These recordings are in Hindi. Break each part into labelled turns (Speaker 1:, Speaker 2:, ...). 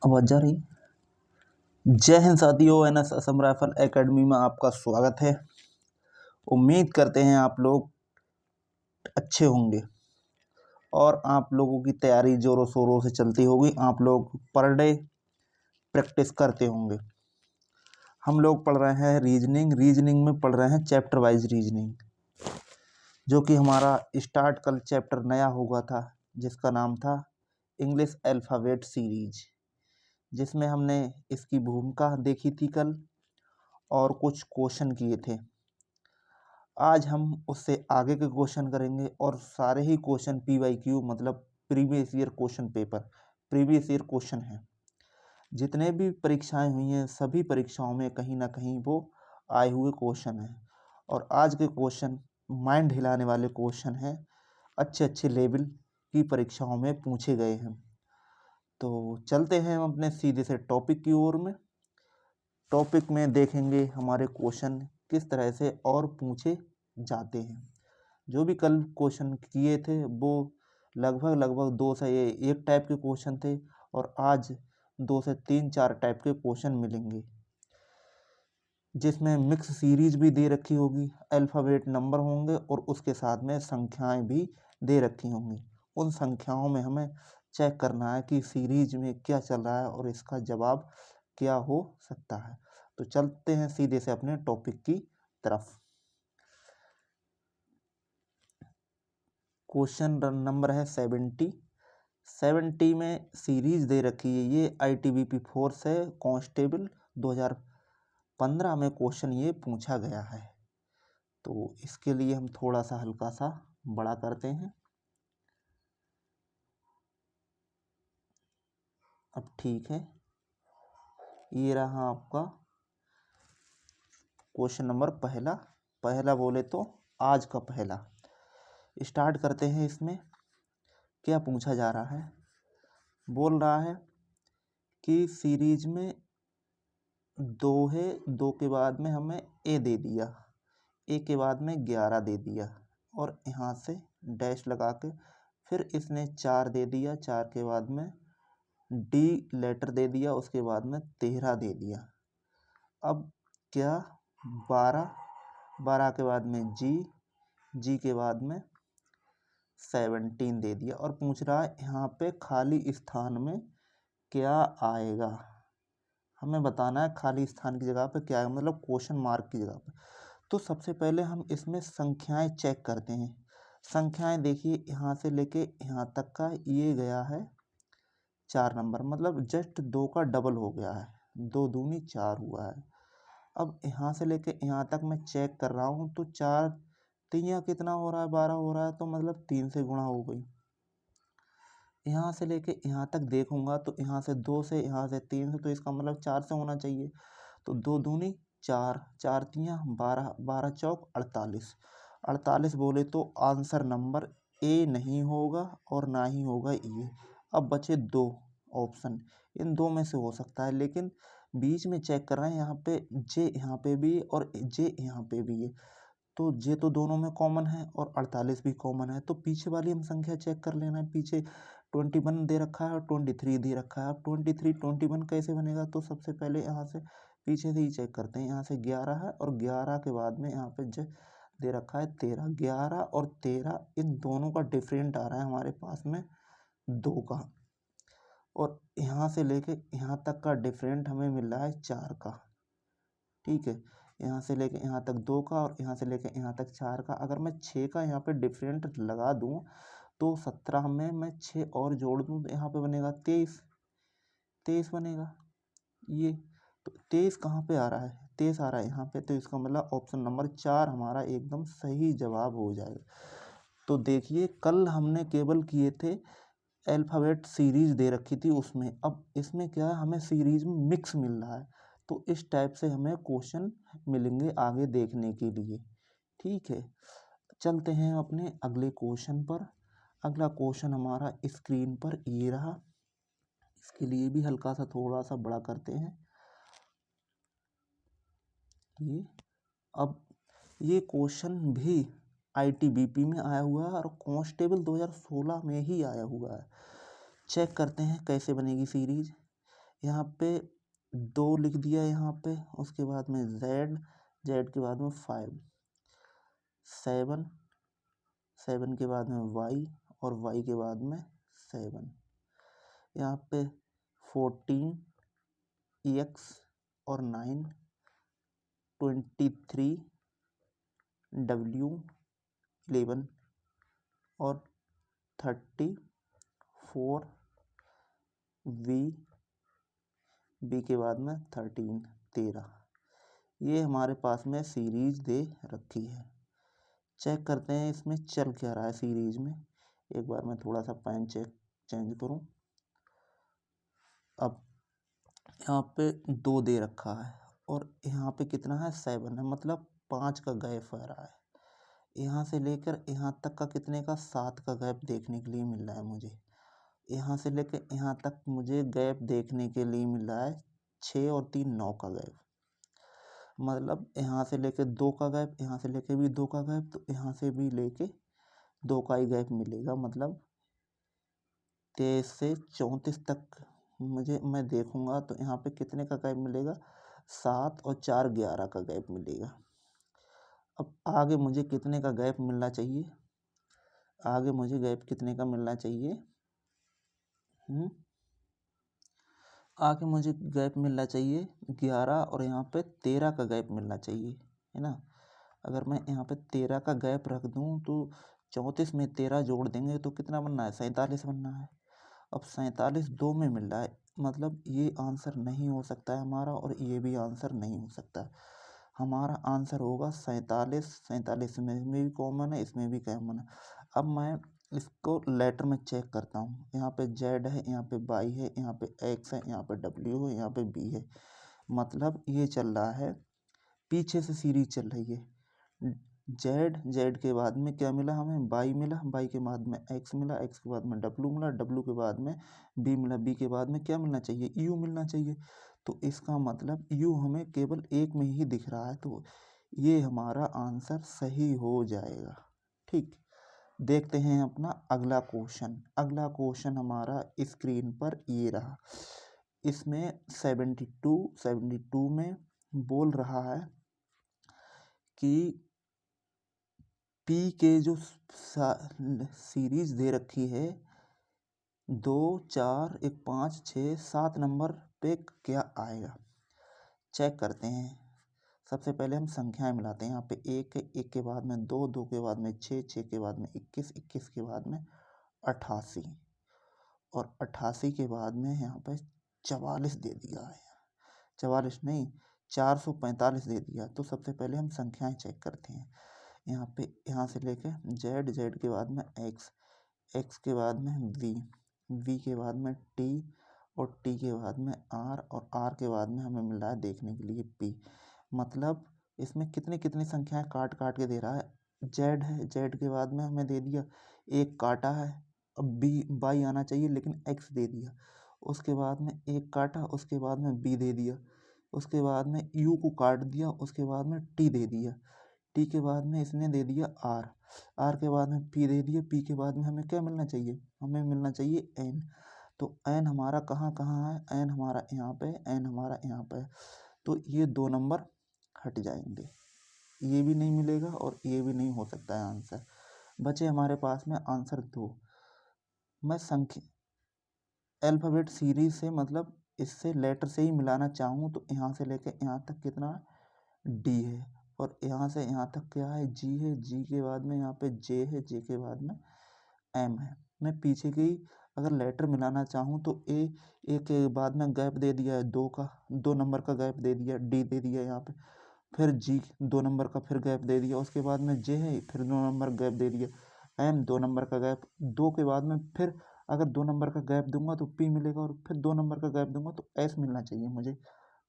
Speaker 1: आवाज जा रही। जय हिंद साथियों, एनएस असम राइफल एकेडमी में आपका स्वागत है। उम्मीद करते हैं आप लोग अच्छे होंगे और आप लोगों की तैयारी जोरों शोरों से चलती होगी। आप लोग पर डे प्रैक्टिस करते होंगे। हम लोग पढ़ रहे हैं रीजनिंग में पढ़ रहे हैं चैप्टर वाइज रीजनिंग, जो कि हमारा स्टार्ट कल चैप्टर नया हुआ था, जिसका नाम था इंग्लिश अल्फ़ाबेट सीरीज, जिसमें हमने इसकी भूमिका देखी थी कल और कुछ क्वेश्चन किए थे। आज हम उससे आगे के क्वेश्चन करेंगे और सारे ही क्वेश्चन PYQ मतलब previous year question paper, previous year question हैं। जितने भी परीक्षाएं हुई हैं सभी परीक्षाओं में कहीं ना कहीं वो आए हुए क्वेश्चन हैं और आज के क्वेश्चन माइंड हिलाने वाले क्वेश्चन हैं, अच्छे लेवल की परीक्षाओं में पूछे गए हैं। तो चलते हैं हम अपने सीधे से टॉपिक की ओर में। टॉपिक में देखेंगे हमारे क्वेश्चन किस तरह से और पूछे जाते हैं। जो भी कल क्वेश्चन किए थे वो लगभग 2 से 1 टाइप के क्वेश्चन थे और आज 2 से 3-4 टाइप के क्वेश्चन मिलेंगे, जिसमें मिक्स सीरीज भी दे रखी होगी, अल्फ़ाबेट नंबर होंगे और उसके साथ में संख्याएं भी दे रखी होंगी। उन संख्याओं में हमें चेक करना है कि सीरीज में क्या चल रहा है और इसका जवाब क्या हो सकता है। तो चलते हैं सीधे से अपने टॉपिक की तरफ। क्वेश्चन नंबर है 70 में सीरीज दे रखी है। ये ITBP फोर्स है, कांस्टेबल 2015 में क्वेश्चन ये पूछा गया है। तो इसके लिए हम थोड़ा सा हल्का सा बड़ा करते हैं। अब ठीक है, ये रहा आपका क्वेश्चन नंबर पहला बोले तो आज का पहला। स्टार्ट करते हैं। इसमें क्या पूछा जा रहा है? बोल रहा है कि सीरीज में 2 है, 2 के बाद में हमें ए दे दिया, ए के बाद में 11 दे दिया और यहाँ से डैश लगा के फिर इसने 4 दे दिया, 4 के बाद में डी लेटर दे दिया, उसके बाद में 13 दे दिया। अब क्या 12 के बाद में जी के बाद में 17 दे दिया और पूछ रहा है यहाँ पे खाली स्थान में क्या आएगा। हमें बताना है खाली स्थान की जगह पे क्या है, मतलब क्वेश्चन मार्क की जगह पे। तो सबसे पहले हम इसमें संख्याएं चेक करते हैं। संख्याएं देखिए, यहाँ से लेके यहाँ तक का ये गया है 4 नंबर, मतलब जस्ट 2 का डबल हो गया है, 2 दूनी 4 हुआ है। अब यहाँ से लेके यहाँ तक मैं चेक कर रहा हूँ तो 4 3 कितना हो रहा है, 12 हो रहा है, तो मतलब 3 से गुणा हो गई। यहाँ से लेके यहाँ तक देखूंगा तो यहाँ से 2 से, यहाँ से 3 से, तो इसका मतलब 4 से होना चाहिए। तो 2 दूनी 4, 4 तियाँ 12, 12 चौक 48, 48 बोले तो आंसर नंबर ए नहीं होगा और ना ही होगा ये। अब बचे 2 ऑप्शन, इन 2 में से हो सकता है, लेकिन बीच में चेक कर रहे हैं, यहाँ पे जे यहाँ पे भी और जे यहाँ पे भी है, तो जे तो दोनों में कॉमन है और 48 भी कॉमन है। तो पीछे वाली हम संख्या चेक कर लेना है। पीछे 21 दे रखा है और 23 दे रखा है। अब 21 कैसे बनेगा? तो सबसे पहले यहाँ से पीछे से ही चेक करते हैं। यहाँ से 11 है और 11 के बाद में यहाँ पे दे रखा है 13। 11 और 13 इन दोनों का डिफरेंट आ रहा है हमारे पास में 2 का, और यहाँ से लेके यहाँ तक का डिफरेंट हमें मिल रहा है 4 का। ठीक है, यहाँ से लेके यहाँ तक 2 का और यहाँ से लेके यहाँ तक 4 का। अगर मैं 6 का यहाँ पे डिफरेंट लगा दूँ तो 17 में मैं 6 और जोड़ दूँ तो यहाँ पे बनेगा 23 बनेगा ये। तो 23 कहाँ पे आ रहा है? 23 आ रहा है यहाँ पे, तो इसका मतलब ऑप्शन नंबर 4 हमारा एकदम सही जवाब हो जाएगा। तो देखिए, कल हमने केवल किए थे अल्फ़ाबेट सीरीज दे रखी थी उसमें, अब इसमें क्या है, हमें सीरीज में मिक्स मिल रहा है। तो इस टाइप से हमें क्वेश्चन मिलेंगे आगे देखने के लिए। ठीक है, चलते हैं अपने अगले क्वेश्चन पर। अगला क्वेश्चन हमारा स्क्रीन पर ये रहा। इसके लिए भी हल्का सा थोड़ा सा बड़ा करते हैं ये। अब ये क्वेश्चन भी ITBP में आया हुआ है और कांस्टेबल 2016 में ही आया हुआ है। चेक करते हैं कैसे बनेगी सीरीज। यहाँ पे 2 लिख दिया यहाँ पे, उसके बाद में z, z के बाद में 5, 7, 7 के बाद में y और y के बाद में 7, यहाँ पे 14 x और 9, 23 w 11 और 34 v के बाद में 13। ये हमारे पास में सीरीज दे रखी है। चेक करते हैं इसमें चल क्या रहा है सीरीज में। एक बार मैं थोड़ा सा पेन चेंज करूं। अब यहाँ पे 2 दे रखा है और यहाँ पे कितना है 7 है, मतलब 5 का गैप आ रहा है। यहाँ से लेकर यहाँ तक का कितने का 7 का गैप देखने के लिए मिल रहा है मुझे। यहाँ से लेकर यहाँ तक मुझे गैप देखने के लिए मिल रहा है 6 और 3 9 का गैप, मतलब यहाँ से लेके 2 का गैप, यहाँ से लेके भी 2 का गैप, तो यहाँ से भी लेके 2 का ही गैप मिलेगा। मतलब 23 से 34 तक मैं देखूंगा तो यहाँ पे कितने का गैप मिलेगा 7 और 4 11 का गैप मिलेगा। अब आगे मुझे कितने का गैप मिलना चाहिए, आगे मुझे गैप कितने का मिलना चाहिए, आगे मुझे गैप मिलना चाहिए 11 और यहाँ पे 13 का गैप मिलना चाहिए, है ना। अगर मैं यहाँ पे 13 का गैप रख दूँ तो 34 में 13 जोड़ देंगे तो कितना बनना है 47 बनना है। अब 47 2 में मिल रहा है, मतलब ये आंसर नहीं हो सकता है हमारा और ये भी आंसर नहीं हो सकता है। हमारा आंसर होगा 47, 47 में भी कॉमन है, इसमें भी कॉमन है। अब मैं इसको लेटर में चेक करता हूँ। यहाँ पे z है, यहाँ पे y है, यहाँ पे x है, यहाँ पे w है, यहाँ पे b है। मतलब ये चल रहा है, पीछे से सीरीज चल रही है। z के बाद में क्या मिला हमें y मिला, y के बाद में x मिला, x के बाद में w मिला, w के बाद में b मिला, b के बाद में क्या मिलना चाहिए u मिलना चाहिए। तो इसका मतलब u हमें केवल एक में ही दिख रहा है, तो ये हमारा आंसर सही हो जाएगा। ठीक, देखते हैं अपना अगला क्वेश्चन। अगला क्वेश्चन हमारा स्क्रीन पर ये रहा। इसमें 72 में बोल रहा है कि P के जो सीरीज दे रखी है 2 4 1 5 6 7 नंबर पे क्या आएगा। चेक करते हैं। सबसे पहले हम संख्याएं मिलाते हैं। यहाँ पे 1 है, 1 के बाद में 2, 2 के बाद में 6, 6 के बाद में 21, 21 के बाद में 88 और 88 के बाद में यहाँ पे 44 दे दिया है। 44 नहीं 445 दे दिया। तो सबसे पहले हम संख्याएं चेक करते हैं। यहाँ पे यहाँ से लेके z, z के बाद में x, x के बाद में v, v के बाद में t और t के बाद में r और r के बाद में हमें मिल रहा है देखने के लिए p। मतलब इसमें कितनी कितनी संख्याएं काट काट के दे रहा है। z है, z के बाद में हमें दे दिया, एक काटा है, अब b y आना चाहिए लेकिन x दे दिया। उसके बाद में एक काटा, उसके बाद में b दे दिया, उसके बाद में u को काट दिया, उसके बाद में t दे दिया, t के बाद में इसने दे दिया r, r के बाद में p दे दिया, p के बाद में हमें क्या मिलना चाहिए, हमें मिलना चाहिए n। तो n हमारा कहाँ कहाँ है, n हमारा यहाँ पे, n हमारा यहाँ पे। तो ये 2 नंबर हट जाएंगे, ये भी नहीं मिलेगा और ये भी नहीं हो सकता है आंसर। बचे हमारे पास में आंसर 2। मैं संख्या अल्फ़ाबेट सीरीज से मतलब इससे लेटर से ही मिलाना चाहूँ तो यहाँ से लेके यहाँ तक कितना D है और यहाँ से यहाँ तक क्या है G है, G के बाद में यहाँ पे J है, J के बाद में M है। मैं पीछे की अगर लेटर मिलाना चाहूँ तो A के बाद में गैप दे दिया है 2 का, 2 नंबर का गैप दे दिया, D दे दिया यहाँ पे, फिर G 2 नंबर का फिर गैप दे दिया, उसके बाद में J है फिर 2 नंबर गैप दे दिया, M 2 नंबर का गैप, 2 के बाद में फिर अगर 2 नंबर का गैप दूंगा तो P मिलेगा और फिर 2 नंबर का गैप दूंगा तो S मिलना चाहिए मुझे।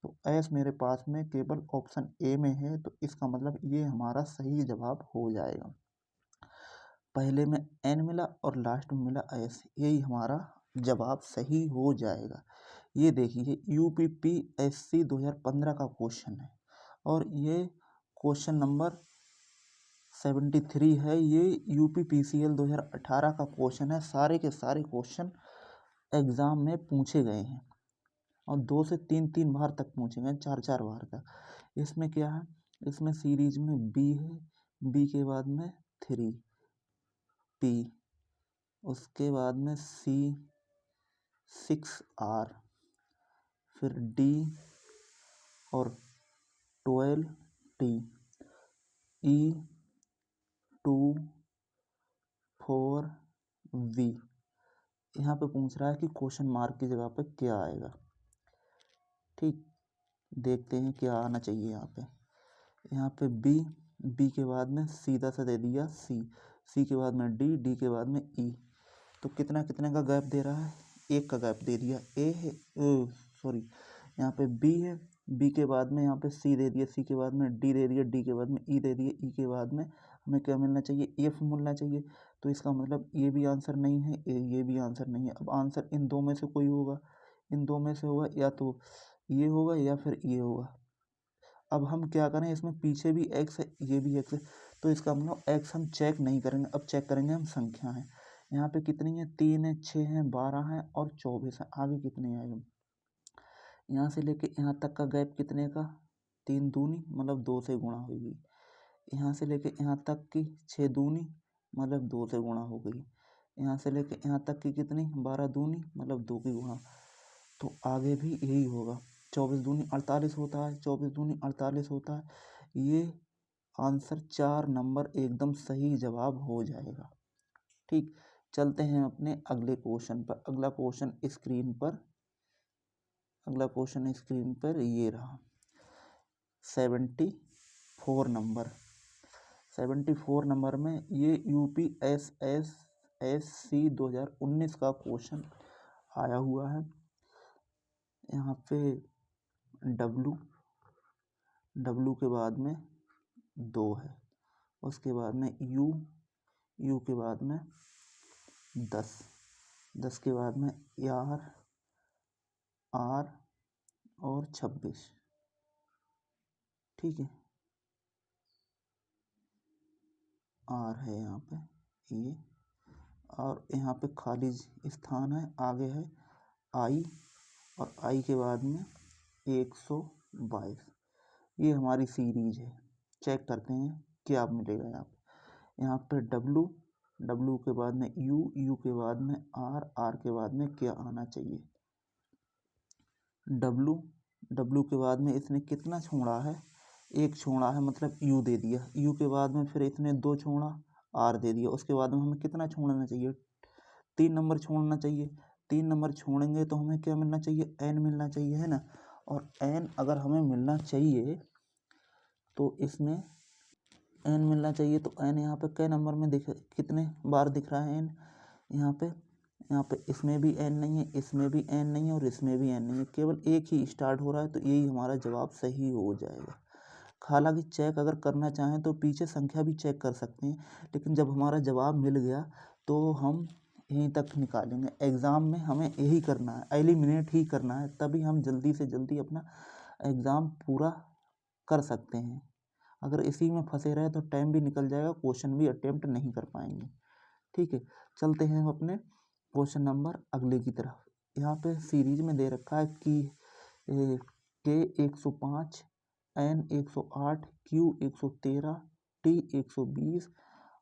Speaker 1: तो S मेरे पास में केवल ऑप्शन ए में है, तो इसका मतलब ये हमारा सही जवाब हो जाएगा। पहले में N मिला और लास्ट में मिला S, यही हमारा जवाब सही हो जाएगा। ये देखिए UPPSC 2015 का क्वेश्चन है और ये क्वेश्चन नंबर 73 है। ये UPPCL 2018 का क्वेश्चन है। सारे के सारे क्वेश्चन एग्ज़ाम में पूछे गए हैं। और 2 से 3 बार तक पूछेंगे, 4 बार तक। इसमें क्या है, इसमें सीरीज में बी है, बी के बाद में 3 पी, उसके बाद में सी 6R, फिर डी और 12T, ई 24V। यहाँ पे पूछ रहा है कि क्वेश्चन मार्क की जगह पे क्या आएगा। ठीक, देखते हैं क्या आना चाहिए यहाँ पे बी के बाद में सीधा सा दे दिया सी के बाद में डी के बाद में ई। तो कितना कितने का गैप दे रहा है, 1 का गैप दे दिया। ए है, सॉरी, यहाँ पे बी है, बी के बाद में यहाँ पे सी दे दिया, सी के बाद में डी दे दिया, डी के बाद में ई दे दिया, ई के बाद में हमें क्या मिलना चाहिए, एफ मिलना चाहिए। तो इसका मतलब ये भी आंसर नहीं है, ये भी आंसर नहीं है। अब आंसर इन दो में से कोई होगा, इन दो में से होगा, या तो ये होगा या फिर ये होगा। अब हम क्या करें, इसमें पीछे भी एक्स है, ये भी एक्स है, तो इसका मतलब एक्स हम चेक नहीं करेंगे, अब चेक करेंगे हम संख्या है। यहाँ पे कितनी है, 3 है, 6 है, 12 है और 24 है। आगे कितने आएंगे, यहाँ से लेके यहाँ तक का गैप कितने का, 3 दूनी मतलब 2 से गुणा होगी। यहाँ से लेके यहाँ तक की 6 दूनी मतलब 2 से गुणा हो गई। यहाँ से लेके यहाँ तक की कितनी, 12 दूनी मतलब 2 की गुणा। तो आगे भी यही होगा, 24 दूनी 48 होता है, 24 दूनी 48 होता है। ये आंसर 4 नंबर एकदम सही जवाब हो जाएगा। ठीक, चलते हैं अपने अगले क्वेश्चन पर। अगला क्वेश्चन स्क्रीन पर ये रहा, 74 नंबर में ये UPSSSC 2019 का क्वेश्चन आया हुआ है। यहाँ पे W के बाद में 2 है, उसके बाद में U के बाद में 10 के बाद में R और 26। ठीक है, R है यहाँ पे ये, और यहाँ पे खाली स्थान है, आगे है I और I के बाद में 122। ये हमारी सीरीज है। चेक करते हैं क्या मिलेगा यहाँ पे W के बाद में U के बाद में R के बाद में क्या आना चाहिए। W के बाद में इसने कितना छोड़ा है, 1 छोड़ा है, मतलब U दे दिया। U के बाद में फिर इसने 2 छोड़ा, R दे दिया। उसके बाद में हमें कितना छोड़ना चाहिए, 3 नंबर छोड़ना चाहिए। 3 नंबर छोड़ेंगे तो हमें क्या मिलना चाहिए, N मिलना चाहिए, है ना। और N अगर हमें मिलना चाहिए तो इसमें N मिलना चाहिए, तो N यहाँ पे कै नंबर में कितने बार दिख रहा है N यहाँ पे इसमें भी N नहीं है, इसमें भी N नहीं है और इसमें भी N नहीं है, केवल एक ही स्टार्ट हो रहा है। तो यही हमारा जवाब सही हो जाएगा। हालांकि चेक अगर करना चाहें तो पीछे संख्या भी चेक कर सकते हैं, लेकिन जब हमारा जवाब मिल गया तो हम यहीं तक निकालेंगे। एग्ज़ाम में हमें यही करना है, एलिमिनेट ही करना है, तभी हम जल्दी से जल्दी अपना एग्ज़ाम पूरा कर सकते हैं। अगर इसी में फंसे रहे तो टाइम भी निकल जाएगा, क्वेश्चन भी अटेम्प्ट नहीं कर पाएंगे। ठीक है, चलते हैं हम अपने क्वेश्चन नंबर अगले की तरफ। यहाँ पे सीरीज में दे रखा है कि K 105, N 108, Q 113, T 120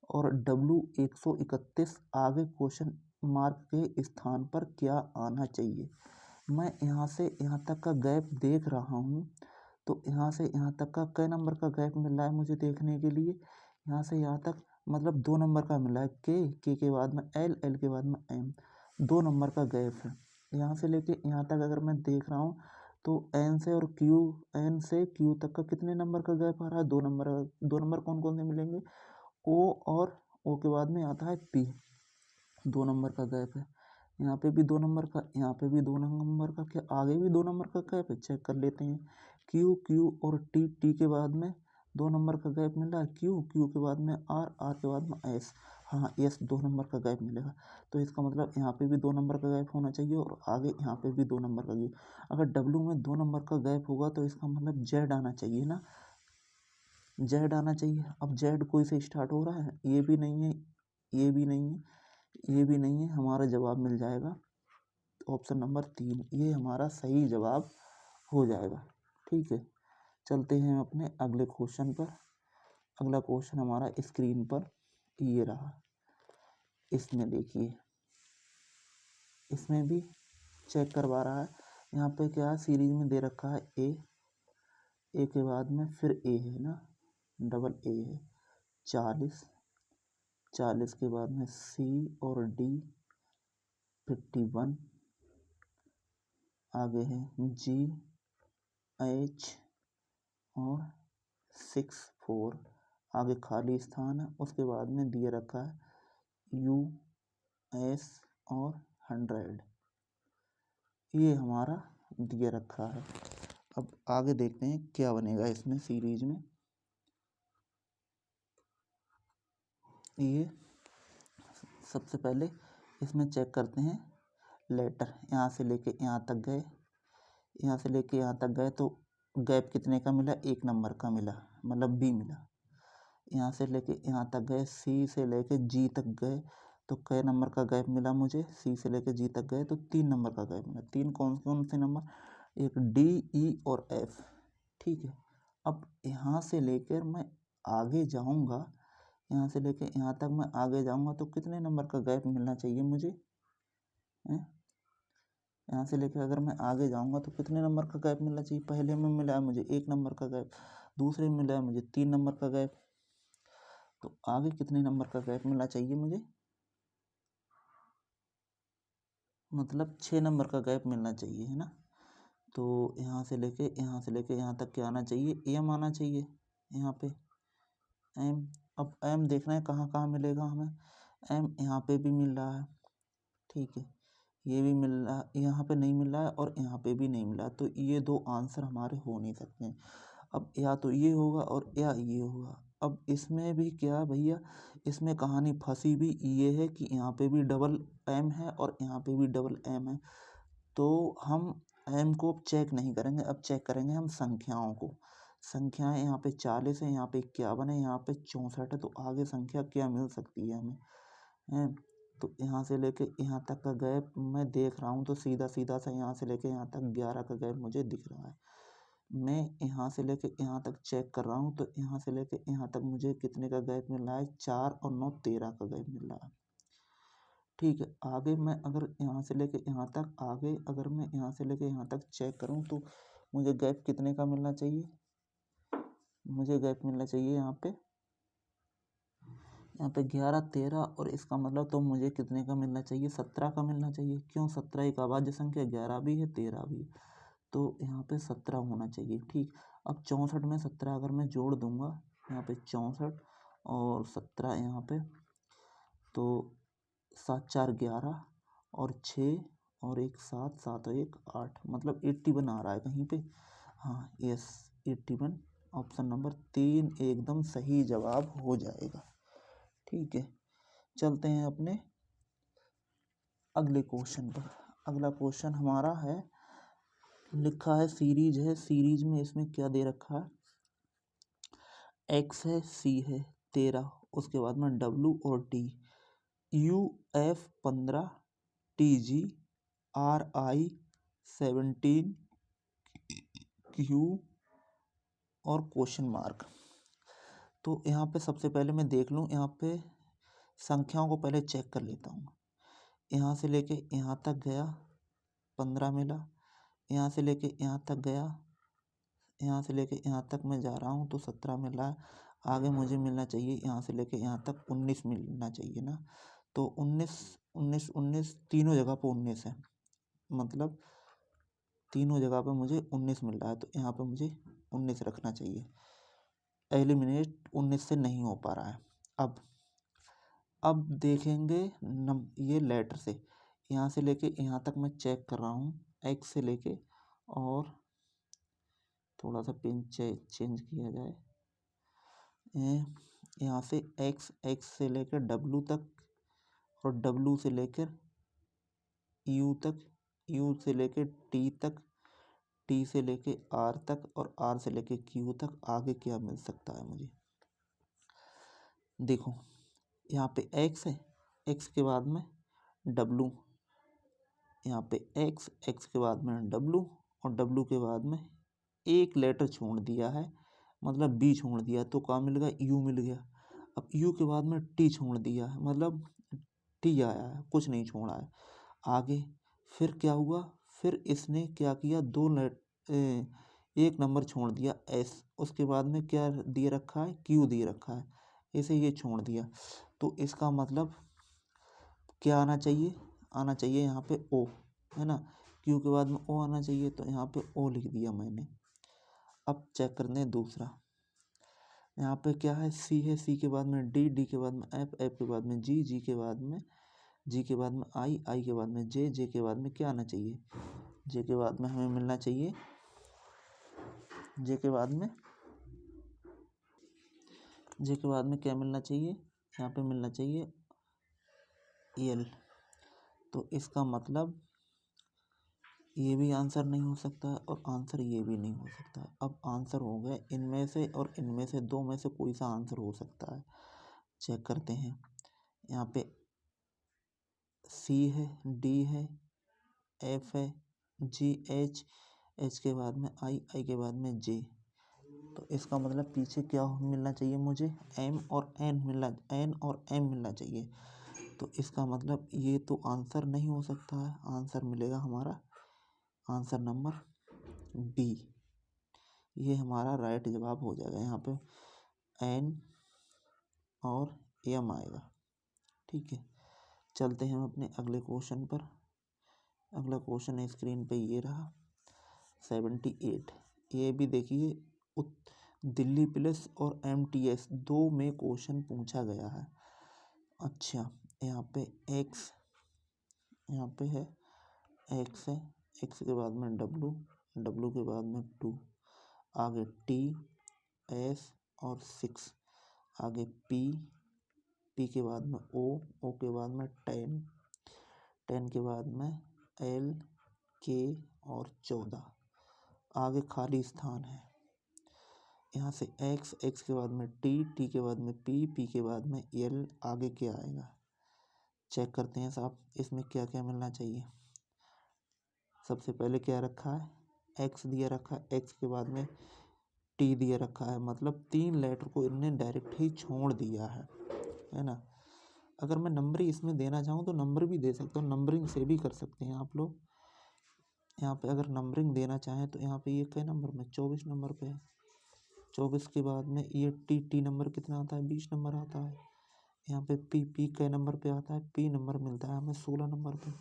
Speaker 1: और W 131। आगे क्वेश्चन मार्क के स्थान पर क्या आना चाहिए। मैं यहाँ से यहाँ तक का गैप देख रहा हूँ, तो यहाँ से यहाँ तक का कै नंबर का गैप मिल रहा है मुझे देखने के लिए। यहाँ से यहाँ तक मतलब 2 नंबर का मिला है, के के बाद में L के बाद में M, 2 नंबर का गैप है। यहाँ से लेके यहाँ तक अगर मैं देख रहा हूँ तो N से Q तक का कितने नंबर का गैप आ रहा है, 2 नंबर। 2 नंबर कौन कौन से मिलेंगे, O और O के बाद में आता है P, 2 नंबर का गैप है। यहाँ पे भी 2 नंबर का, यहाँ पे भी 2 नंबर का, क्या आगे भी 2 नंबर का गैप है, चेक कर लेते हैं। Q और T के बाद में 2 नंबर का गैप मिल रहा है, Q के बाद में R के बाद में S, हाँ S 2 नंबर का गैप मिलेगा। तो इसका मतलब यहाँ पे भी 2 नंबर का गैप होना चाहिए और आगे यहाँ पे भी 2 नंबर का गैप। अगर W में 2 नंबर का गैप होगा तो इसका मतलब Z आना चाहिए ना, Z आना चाहिए। अब Z कोई से स्टार्ट हो रहा है, ये भी नहीं है, ये भी नहीं है, ये भी नहीं है, हमारा जवाब मिल जाएगा ऑप्शन नंबर 3 ये हमारा सही जवाब हो जाएगा। ठीक है, चलते हैं अपने अगले क्वेश्चन पर। अगला क्वेश्चन हमारा स्क्रीन पर ये रहा। इसमें देखिए, इसमें भी चेक करवा रहा है। यहाँ पे क्या है, सीरीज में दे रखा है ए के बाद में फिर ए है ना, डबल ए है। 40 के बाद में सी और डी 51, आगे है जी एच और 64, आगे खाली स्थान है। उसके बाद में दिए रखा है यू एस और 100, ये हमारा दिए रखा है। अब आगे देखते हैं क्या बनेगा इसमें सीरीज में। ये सबसे पहले इसमें चेक करते हैं लेटर। यहाँ से लेके यहाँ तक गए, यहाँ से लेके यहाँ तक गए तो गैप कितने का मिला, 1 नंबर का मिला, मतलब बी मिला। यहाँ से लेके यहाँ तक गए, सी से लेके जी तक गए तो कै नंबर का गैप मिला मुझे, सी से लेके जी तक गए तो 3 नंबर का गैप मिला। 3 कौन कौन से नंबर, एक डी ई और एफ। ठीक है, अब यहाँ से लेकर मैं आगे जाऊँगा, यहाँ से लेके यहाँ तक मैं आगे जाऊँगा तो कितने नंबर का गैप मिलना चाहिए मुझे, यहाँ से लेकर अगर मैं आगे जाऊँगा तो कितने नंबर का गैप मिलना चाहिए। पहले में मिला है मुझे 1 नंबर का गैप, दूसरे में मिला है मुझे 3 नंबर का गैप, तो आगे कितने नंबर का गैप मिलना चाहिए मुझे, मतलब 6 नंबर का गैप मिलना चाहिए, है ना। तो यहाँ से लेके यहाँ तक क्या आना चाहिए, एम आना चाहिए यहाँ पे, एम। अब एम देखना है कहाँ कहाँ मिलेगा हमें। एम यहाँ पे भी मिल रहा है, ठीक है, ये भी मिल रहा है, यहाँ पे नहीं मिल रहा है और यहाँ पे भी नहीं मिला, तो ये 2 आंसर हमारे हो नहीं सकते हैं। अब या तो ये होगा और या ये होगा। अब इसमें भी क्या भैया, इसमें कहानी फंसी भी ये है कि यहाँ पे भी डबल एम है और यहाँ पे भी डबल एम है, तो हम एम को चेक नहीं करेंगे, अब चेक करेंगे हम संख्याओं को। संख्याएं यहाँ पे 40 है, यहाँ पे 51 है, यहाँ पे 64 है, तो आगे संख्या क्या मिल सकती है हमें, है। तो यहाँ से लेके यहाँ तक का गैप मैं देख रहा हूँ तो सीधा सीधा सा यहाँ से लेके यहाँ तक 11 का गैप मुझे दिख रहा है। मैं यहाँ से लेके यहाँ तक चेक कर रहा हूँ तो यहाँ से लेके यहाँ तक मुझे कितने का गैप मिल रहा है, 4 और 9 13 का गैप मिल रहा है। ठीक है, आगे मैं अगर यहाँ से लेके यहाँ तक आगे अगर मैं यहाँ से लेके यहाँ तक चेक करूँ तो मुझे गैप कितने का मिलना चाहिए, मुझे गैप मिलना चाहिए यहाँ पे 11 13, और इसका मतलब तो मुझे कितने का मिलना चाहिए, 17 का मिलना चाहिए। क्यों, 17 एक अभाज्य संख्या, 11 भी है 13 भी है, तो यहाँ पे 17 होना चाहिए। ठीक, अब 64 में 17 अगर मैं जोड़ दूंगा, यहाँ पे 64 और 17 यहाँ पे, तो 7 4 11 और 6 और 1 7 7 और 1 8, मतलब 81 आ रहा है कहीं पे। हाँ यस, 81 ऑप्शन नंबर 3 एकदम सही जवाब हो जाएगा। ठीक है, चलते हैं अपने अगले क्वेश्चन पर। अगला क्वेश्चन हमारा है, लिखा है सीरीज है, सीरीज में इसमें क्या दे रखा है, एक्स है, सी है 13, उसके बाद में डब्लू और T, U F 15, T G are I 17, Q और क्वेश्चन मार्क। तो यहाँ पे सबसे पहले मैं देख लूँ, यहाँ पे संख्याओं को पहले चेक कर लेता हूँ। यहाँ से लेके यहाँ तक गया 15 मिला, यहाँ से लेके यहाँ तक गया, यहाँ से लेके यहाँ तक मैं जा रहा हूँ तो 17 मिल रहा है। आगे मुझे मिलना चाहिए यहाँ से लेके यहाँ तक 19 मिलना चाहिए ना, तो 19 19 19 तीनों जगह पर 19 है, मतलब तीनों जगह पे मुझे 19 मिल रहा है, तो यहाँ पे मुझे 19 रखना चाहिए। एलिमिनेट 19 से नहीं हो पा रहा है। अब देखेंगे ये लेटर से, यहाँ से लेके यहाँ तक मैं चेक कर रहा हूँ, एक्स से लेके, और थोड़ा सा पिन चेंज किया जाए, यहाँ से एक्स से लेकर डब्लू तक, और डब्लू से लेकर यू तक, यू से लेकर टी तक, टी से लेके आर तक, और आर से लेके क्यू तक। आगे क्या मिल सकता है मुझे, देखो यहाँ पे एक्स है, एक्स के बाद में डब्लू, यहाँ पे एक्स, एक्स के बाद में डब्लू और डब्लू के बाद में एक लेटर छोड़ दिया है, मतलब बी छोड़ दिया, तो क्या मिल गया, यू मिल गया। अब यू के बाद में टी छोड़ दिया है, मतलब टी आया है, कुछ नहीं छोड़ा है। आगे फिर क्या हुआ, फिर इसने क्या किया, एक नंबर छोड़ दिया एस, उसके बाद में क्या दिए रखा है, क्यू दिए रखा है, इसे ये छोड़ दिया। तो इसका मतलब क्या आना चाहिए, आना चाहिए यहाँ पे ओ, है ना, क्यू के बाद में ओ आना चाहिए, तो यहाँ पे ओ लिख दिया मैंने। अब चेक करते हैं दूसरा, यहाँ पे क्या है, सी है, सी के बाद में डी, डी के बाद में एफ, एफ के बाद में जी, जी के बाद में आई, आई के बाद में जे, जे के बाद में क्या आना चाहिए, जे के बाद में हमें मिलना चाहिए, जे के बाद में क्या मिलना चाहिए, यहाँ पे मिलना चाहिए एल। तो इसका मतलब ये भी आंसर नहीं हो सकता है और आंसर ये भी नहीं हो सकता है। अब आंसर हो गए इनमें से, और इनमें से दो में से कोई सा आंसर हो सकता है, चेक करते हैं। यहाँ पे सी है, डी है, एफ है, जी, एच, एच के बाद में आई, आई के बाद में जे। तो इसका मतलब पीछे क्या मिलना चाहिए मुझे, एम और एन मिलना चाहिए। तो इसका मतलब ये तो आंसर नहीं हो सकता है, आंसर मिलेगा हमारा आंसर नंबर बी, ये हमारा राइट जवाब हो जाएगा। यहाँ पे एन और एम आएगा। ठीक है, चलते हैं हम अपने अगले क्वेश्चन पर। अगला क्वेश्चन स्क्रीन पे ये रहा 78। ये भी देखिए दिल्ली पुलिस और MTS दो में क्वेश्चन पूछा गया है। अच्छा, यहाँ पे एक्स, यहाँ पे है एक्स है, एक्स के बाद में डब्लू, डब्लू के बाद में 2, आगे टी, एस और 6, आगे पी, पी के बाद में ओ, ओ के बाद में 10, 10 के बाद में एल, के और 14, आगे खाली स्थान है। यहाँ से एक्स, एक्स के बाद में टी, टी के बाद में पी, पी के बाद में एल, आगे क्या आएगा, चेक करते हैं साहब इसमें क्या क्या मिलना चाहिए। सबसे पहले क्या रखा है, एक्स दिया रखा है, एक्स के बाद में टी दिया रखा है, मतलब 3 लेटर को इनने डायरेक्ट ही छोड़ दिया है ना। अगर मैं नंबरिंग इसमें देना चाहूँ तो नंबर भी दे सकता हूँ, नंबरिंग से भी कर सकते हैं आप लोग। यहाँ पे अगर नंबरिंग देना चाहें तो यहाँ पे ये कई नंबर में, 24 नंबर पे है। 24 के बाद में ये टी नंबर कितना आता है, 20 नंबर आता है। यहाँ पे पी कई नंबर पे आता है, पी नंबर मिलता है हमें 16 नंबर पे।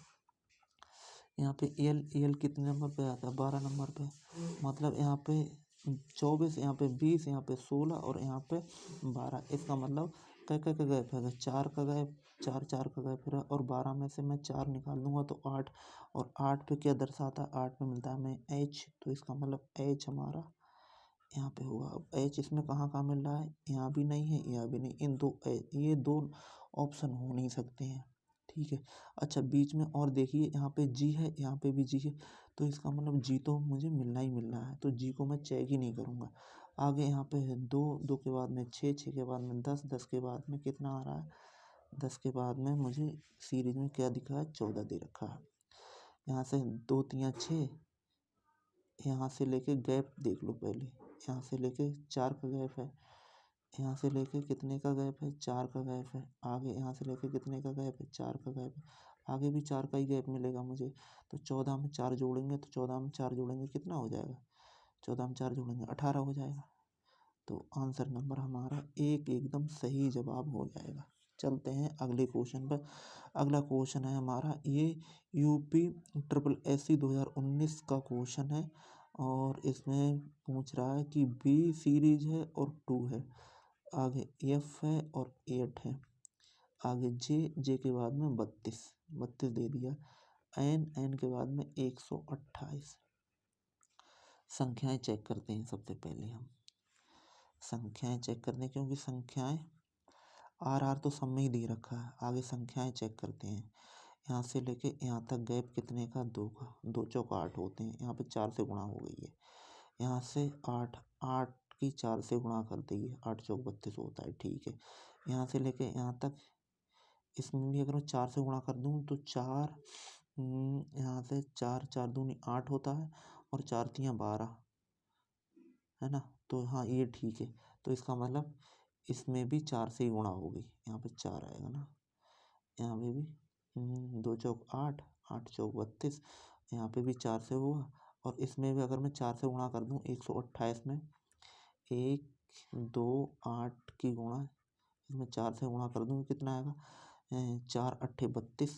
Speaker 1: यहाँ पे एल कितने नंबर पे आता है, 12 नंबर पे। मतलब यहाँ पे 24, यहाँ पे 20, यहाँ पे 16 और यहाँ पे 12। इसका मतलब कै कै का गैप है, 4 का गैप, 4 का गैप है, और 12 में से मैं 4 निकाल दूंगा तो 8, और 8 पे क्या दर्शाता है, 8 पे मिलता है हमें एच। तो इसका मतलब एच हमारा यहाँ पे होगा। अब एच इसमें कहाँ कहाँ मिल रहा है, यहाँ भी नहीं है, यहाँ भी नहीं, ये दो ऑप्शन हो नहीं सकते हैं। ठीक है, अच्छा बीच में और देखिए यहाँ पे जी है, यहाँ पे भी जी है, तो इसका मतलब जी तो मुझे मिलना ही मिलना है, तो जी को मैं चेक ही नहीं करूँगा। आगे यहाँ पे है 2, 2 के बाद में 6, 6 के बाद में 10, 10 के बाद में कितना आ रहा है, 10 के बाद में मुझे सीरीज में क्या दिखा है, 14 दे रखा है। यहाँ से 2 3 6, यहाँ से लेके गैप देख लो पहले, यहाँ से लेके 4 का गैप है, यहाँ से लेके कितने का गैप है, 4 का गैप है। आगे यहाँ से लेके कितने का गैप है, 4 का गैप है, आगे भी 4 का ही गैप मिलेगा मुझे। तो 14 में 4 जोड़ेंगे, तो 14 में 4 जोड़ेंगे कितना हो जाएगा, 14 में 4 जोड़ेंगे 18 हो जाएगा। तो आंसर नंबर हमारा एक एकदम सही जवाब हो जाएगा। चलते हैं अगले क्वेश्चन पर। अगला क्वेश्चन है हमारा ये UPSSC 2019 का क्वेश्चन है, और इसमें पूछ रहा है कि बी सीरीज है और 2 है, आगे एफ है और 8 है, आगे जे के बाद में 32 दे दिया, एन के बाद में 128। संख्याएं चेक करते हैं, सबसे पहले हम संख्याएं चेक करते हैं, क्योंकि संख्याएं आर तो सब में ही दे रखा है। आगे संख्याएं चेक करते हैं, यहाँ से लेके यहाँ तक गैप कितने का, 2 का, 2 चौक 8 होते हैं, यहाँ पे 4 से गुणा हो गई है। यहाँ से 8 की 4 से गुणा कर देंगे, 8 चौक 32 होता है। ठीक है, यहाँ से लेके यहाँ तक, इसमें भी अगर मैं 4 से गुणा कर दूँ तो 4 यहाँ से 4 4 दूनी 8 होता है और 4 तियाँ 12, है ना। तो हाँ ये ठीक है। तो इसका मतलब इसमें भी 4 से ही गुणा होगी, यहाँ पे 4 आएगा ना। यहाँ पे भी 2 चौक 8, 8 चौक 32, यहाँ पे भी 4 से हुआ। और इसमें भी अगर मैं 4 से गुणा कर दूँ 128 में 1 2 8 की गुणा, इसमें 4 से गुणा कर दूँ कितना आएगा, 4 अट्ठे 32,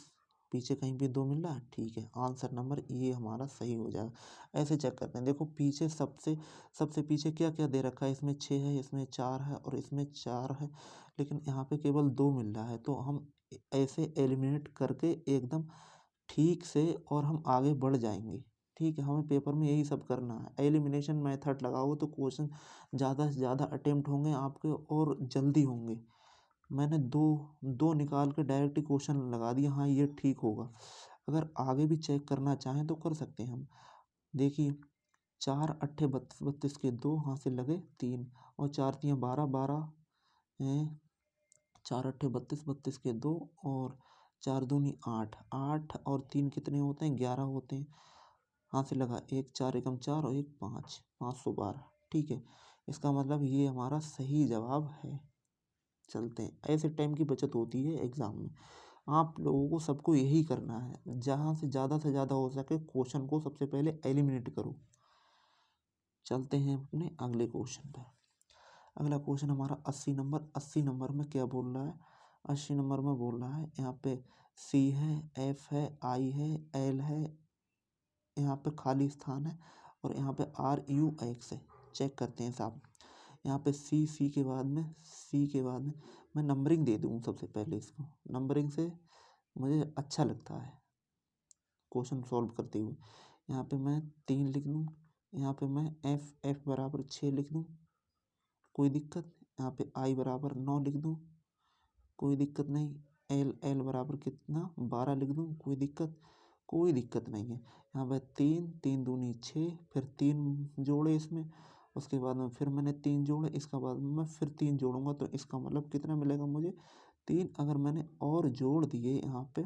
Speaker 1: पीछे कहीं भी 2 मिल रहा है, ठीक है। आंसर नंबर ये हमारा सही हो जाएगा। ऐसे चेक करते हैं, देखो पीछे सबसे पीछे क्या क्या दे रखा है, इसमें 6 है, इसमें 4 है और इसमें 4 है, लेकिन यहाँ पे केवल 2 मिल रहा है। तो हम ऐसे एलिमिनेट करके एकदम ठीक से और हम आगे बढ़ जाएंगे, ठीक है। हमें पेपर में यही सब करना है, एलिमिनेशन मेथड लगाओगे तो क्वेश्चन ज़्यादा से ज़्यादा अटेम्प्ट होंगे आपके और जल्दी होंगे। मैंने दो निकाल के डायरेक्ट क्वेश्चन लगा दिया, हाँ ये ठीक होगा। अगर आगे भी चेक करना चाहें तो कर सकते हैं हम। देखिए 4 अट्ठे 32, 32 के 2 हाथ से लगे 3 और 4 तियाँ 12, 12 हैं, 4 अट्ठे 32, 32 के 2 और 4 दूनी 8, 8 और 3 कितने होते हैं, 11 होते हैं। हाथ से लगा 1 4 एकम 4 और 1 5, 512, ठीक है। इसका मतलब ये हमारा सही जवाब है। चलते हैं, ऐसे टाइम की बचत होती है एग्ज़ाम में। आप लोगों को सबको यही करना है, जहाँ से ज़्यादा हो सके क्वेश्चन को सबसे पहले एलिमिनेट करो। चलते हैं अपने अगले क्वेश्चन पर। अगला क्वेश्चन हमारा 80 नंबर। 80 नंबर में क्या बोल रहा है, 80 नंबर में बोल रहा है यहाँ पे सी है, एफ है, आई है, एल है, यहाँ पे खाली स्थान है और यहाँ पे आर यू एक्स है। चेक करते हैं साहब, यहाँ पे सी के बाद में मैं नंबरिंग दे दूँ सबसे पहले। इसको नंबरिंग से मुझे अच्छा लगता है क्वेश्चन सॉल्व करते हुए। यहाँ पे मैं 3 लिख दूँ, यहाँ पे मैं एफ बराबर 6 लिख दूँ, कोई दिक्कत। यहाँ पे आई बराबर 9 लिख दूँ, कोई दिक्कत नहीं। एल बराबर कितना 12 लिख दूँ, कोई दिक्कत नहीं है। यहाँ पे 3 3 दूनी 6, फिर 3 जोड़े इसमें, उसके बाद में फिर मैंने 3 जोड़े, इसका बाद में मैं फिर 3 जोड़ूंगा, तो इसका मतलब कितना मिलेगा मुझे 3। अगर मैंने और जोड़ दिए यहाँ पे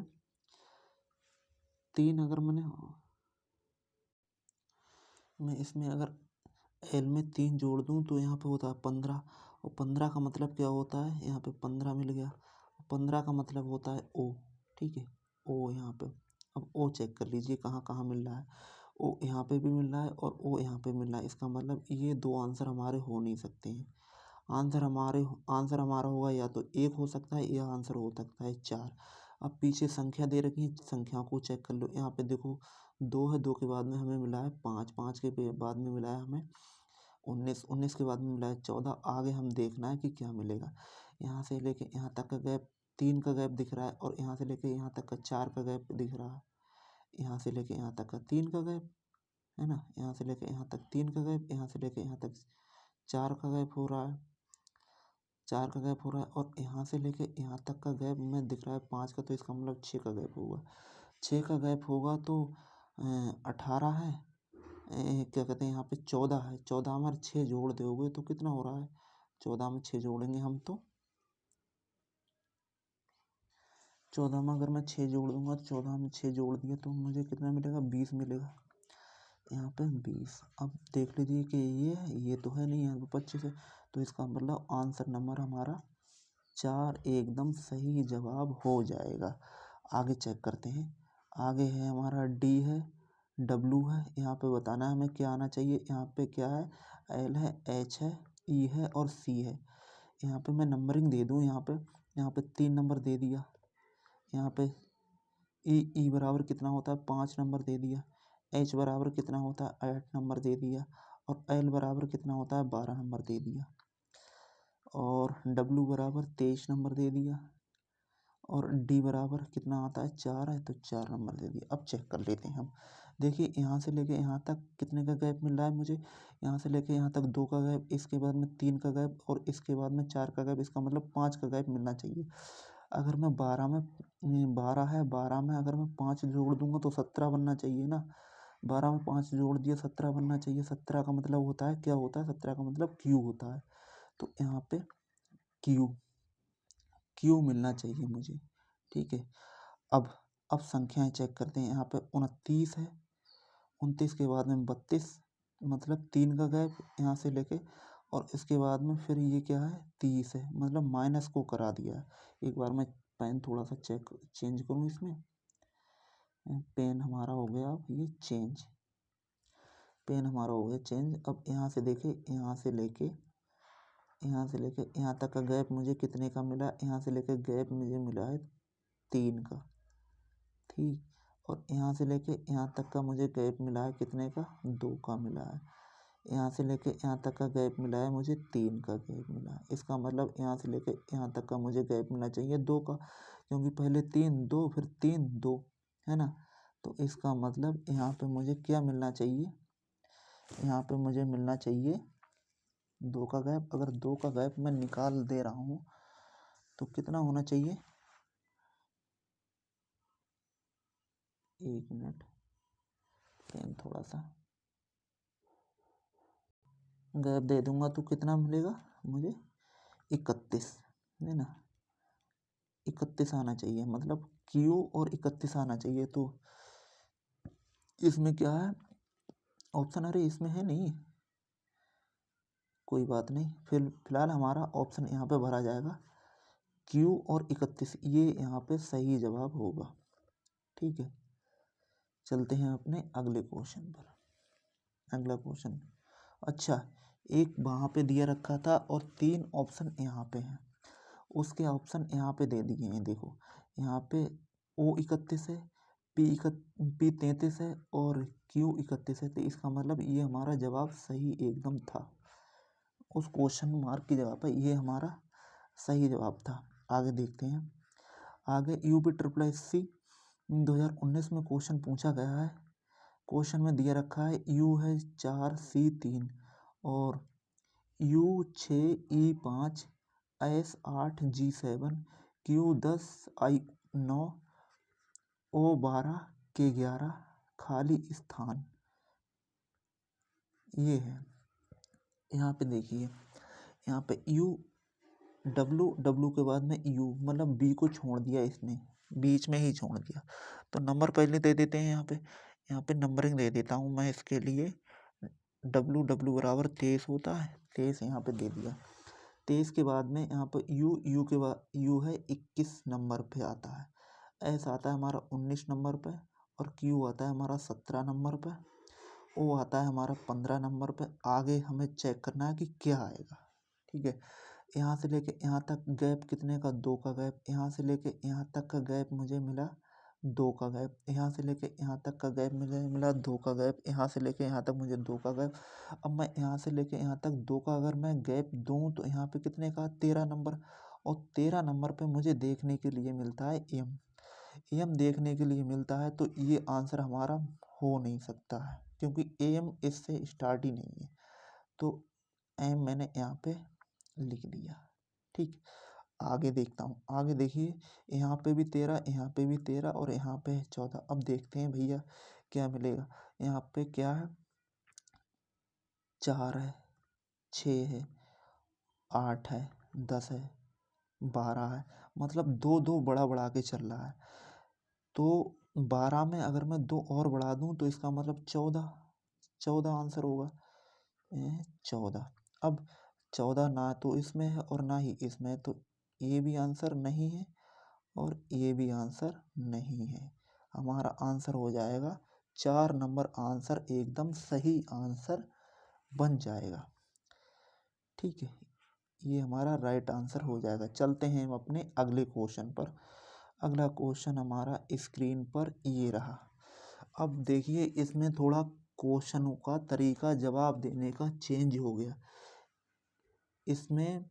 Speaker 1: 3, अगर मैं इसमें अगर एल में 3 जोड़ दूँ तो यहाँ पे होता है 15, और 15 का मतलब क्या होता है, यहाँ पे 15 मिल गया, 15 का मतलब होता है ओ, ठीक है। ओ यहाँ पे, अब ओ चेक कर लीजिए कहाँ कहाँ मिल रहा है। ओ यहाँ पे भी मिल रहा है और ओ यहाँ पे मिल रहा है, इसका मतलब ये 2 आंसर हमारे हो नहीं सकते हैं। आंसर हमारा होगा या तो 1 हो सकता है या आंसर हो सकता है 4। अब पीछे संख्या दे रखी है, संख्या को चेक कर लो। यहाँ पे देखो 2 है, 2 के बाद में हमें मिला है 5, 5 के बाद में मिला है हमें 19, 19 के बाद में मिला है 14। आगे हम देखना है कि क्या मिलेगा। यहाँ से लेके यहाँ तक का गैप 3 का गैप दिख रहा है और यहाँ से लेके यहाँ तक का 4 का गैप दिख रहा है। यहाँ से लेके यहाँ तक का 3 का गैप, है ना। यहाँ से लेके यहाँ तक 3 का गैप, यहाँ से लेके यहाँ तक 4 का गैप हो रहा है, 4 का गैप हो रहा है और यहाँ से लेके यहाँ तक का गैप में दिख रहा है 5 का, तो इसका मतलब 6 का गैप होगा। 6 का गैप होगा तो 18 है, क्या कहते हैं यहाँ पे 14 है। 14 में 6 जोड़ दोगे तो कितना हो रहा है, 14 में 6 जोड़ेंगे हम तो 14 में अगर मैं 6 जोड़ दूंगा तो 14 में 6 जोड़ दिए तो मुझे कितना मिलेगा, 20 मिलेगा। यहाँ पे 20। अब देख लीजिए कि ये तो है नहीं, यहाँ पे 25 है, तो इसका मतलब आंसर नंबर हमारा 4 एकदम सही जवाब हो जाएगा। आगे चेक करते हैं, आगे है हमारा डी है, डब्लू है। यहाँ पे बताना है हमें क्या आना चाहिए। यहाँ पे क्या है, एल है, एच है, ई है और सी है। यहाँ पे मैं नंबरिंग दे दूँ, यहाँ पे 3 नंबर दे दिया। यहाँ पे ई बराबर कितना होता है, 5 नंबर दे दिया। एच बराबर कितना होता है, 8 नंबर दे दिया। और एल बराबर कितना होता है, 12 नंबर दे दिया। और डब्लू बराबर 23 नंबर दे दिया। और डी बराबर कितना आता है, 4 है, तो 4 नंबर दे दिया। अब चेक कर लेते हैं हम। देखिए यहाँ से लेके यहाँ तक कितने का गैप मिल रहा है मुझे, यहाँ से लेके यहाँ तक 2 का गैप, इसके बाद में 3 का गैप और इसके बाद में 4 का गैप, इसका मतलब 5 का गैप मिलना चाहिए। अगर मैं 12 में 12 है, 12 में अगर मैं 5 जोड़ दूंगा तो 17 बनना चाहिए ना। 12 में 5 जोड़ दिया, 17 बनना चाहिए। 17 का मतलब होता है, क्या होता है, 17 का मतलब क्यू होता है। तो यहाँ पे क्यू क्यू मिलना चाहिए मुझे, ठीक है। अब अब संख्याएं चेक करते हैं। यहाँ पे 29 है, 29 के बाद में 32, मतलब 3 का गैप यहाँ से लेके, और इसके बाद में फिर ये क्या है 30 है, मतलब माइनस को करा दिया है। एक बार मैं पेन थोड़ा सा चेंज करूँ इसमें। पेन हमारा हो गया अब ये चेंज, पेन हमारा हो गया चेंज। अब यहाँ से देखिए, यहाँ से लेके यहाँ तक का गैप मुझे कितने का मिला, यहाँ से लेके गैप मुझे मिला है 3 का, ठीक। और यहाँ से लेके यहाँ तक का मुझे गैप मिला है कितने का, 2 का मिला है। यहाँ से लेके यहाँ तक का गैप मिला है मुझे 3 का गैप मिला है। इसका मतलब यहाँ से लेके यहाँ तक का मुझे गैप मिलना चाहिए 2 का, क्योंकि पहले 3 2 फिर 3 2 है ना। तो इसका मतलब यहाँ पे मुझे क्या मिलना चाहिए, यहाँ पे मुझे मिलना चाहिए 2 का गैप। अगर 2 का गैप मैं निकाल दे रहा हूँ तो कितना होना चाहिए, 1 मिनट, पेन थोड़ा सा गैप दे दूंगा तो कितना मिलेगा मुझे, 31 है ना, 31 आना चाहिए, मतलब Q और 31 आना चाहिए। तो इसमें क्या है ऑप्शन, अरे इसमें है नहीं, कोई बात नहीं, फिलहाल हमारा ऑप्शन यहाँ पे भरा जाएगा Q और 31, ये यहाँ पे सही जवाब होगा, ठीक है। चलते हैं अपने अगले क्वेश्चन पर। अगला क्वेश्चन, अच्छा एक वहाँ पे दिया रखा था और 3 ऑप्शन यहाँ पे हैं, उसके ऑप्शन यहाँ पे दे दिए हैं। देखो यहाँ पे O31 है, P33 है और Q31 है। तो इसका मतलब ये हमारा जवाब सही एकदम था, उस क्वेश्चन मार्क की जगह पर ये हमारा सही जवाब था। आगे देखते हैं। आगे UPSSC 2019 में क्वेश्चन पूछा गया है। क्वेश्चन में दिया रखा है U है 4 C 3 और U 6 E 5 S 8 G 7 Q 10 I 9 O 12 K 11 खाली स्थान ये है। यहाँ पे देखिए, यहाँ पे W के बाद में U, मतलब B को छोड़ दिया इसने, बीच में ही छोड़ दिया। तो नंबर पहले दे देते हैं। यहाँ पे नंबरिंग दे देता हूँ मैं इसके लिए। W बराबर 23 होता है, 23 यहाँ पे दे दिया। 23 के बाद में यहाँ पर U के बाद U है 21 नंबर पे आता है, S आता है हमारा 19 नंबर पे और Q आता है हमारा 17 नंबर पे, O आता है हमारा 15 नंबर पे। आगे हमें चेक करना है कि क्या आएगा, ठीक है। यहाँ से लेके यहाँ तक गैप कितने का, 2 का गैप। यहाँ से लेके यहाँ तक का गैप मुझे मिला 2 का गैप। यहाँ से लेके यहाँ तक का गैप मिला 2 का गैप। यहाँ से लेके यहाँ तक मुझे 2 का गैप। अब मैं यहाँ से लेके यहाँ तक 2 का अगर मैं गैप दूँ तो यहाँ पे कितने का, 13 नंबर। और 13 नंबर पे मुझे देखने के लिए मिलता है एम देखने के लिए मिलता है। तो ये आंसर हमारा हो नहीं सकता है, क्योंकि एम इससे स्टार्ट ही नहीं है। तो एम मैंने यहाँ पे लिख दिया, ठीक। आगे देखता हूँ। आगे देखिए, यहाँ पे भी 13, यहाँ पे भी 13 और यहाँ पे 14। अब देखते हैं भैया क्या मिलेगा। यहाँ पे क्या है, 4 है, 6 है, 8 है, 10 है, 12 है, मतलब 2 2 बढ़ा के चल रहा है। तो 12 में अगर मैं 2 और बढ़ा दूँ तो इसका मतलब 14 आंसर होगा, 14। अब 14 ना तो इसमें है और ना ही इसमें है, तो ये भी आंसर नहीं है और ये भी आंसर नहीं है। हमारा आंसर हो जाएगा 4 नंबर, आंसर एकदम सही आंसर बन जाएगा, ठीक है। ये हमारा राइट आंसर हो जाएगा। चलते हैं हम अपने अगले क्वेश्चन पर। अगला क्वेश्चन हमारा स्क्रीन पर ये रहा। अब देखिए, इसमें थोड़ा क्वेश्चनों का तरीका जवाब देने का चेंज हो गया। इसमें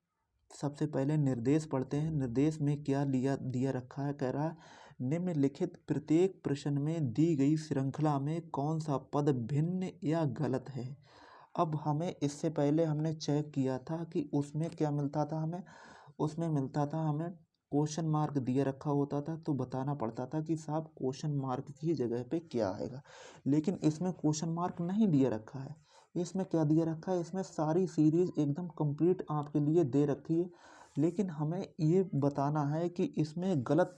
Speaker 1: सबसे पहले निर्देश पढ़ते हैं। निर्देश में क्या दिया रखा है, कह रहा है निम्नलिखित प्रत्येक प्रश्न में दी गई श्रृंखला में कौन सा पद भिन्न या गलत है। अब हमें इससे पहले हमने चेक किया था कि उसमें क्या मिलता था, उसमें मिलता था हमें क्वेश्चन मार्क दिया रखा होता था, तो बताना पड़ता था कि साहब क्वेश्चन मार्क की जगह पे क्या आएगा। लेकिन इसमें क्वेश्चन मार्क नहीं दिया रखा है। इसमें क्या दिया रखा है, इसमें सारी सीरीज एकदम कंप्लीट आपके लिए दे रखी है, लेकिन हमें ये बताना है कि इसमें गलत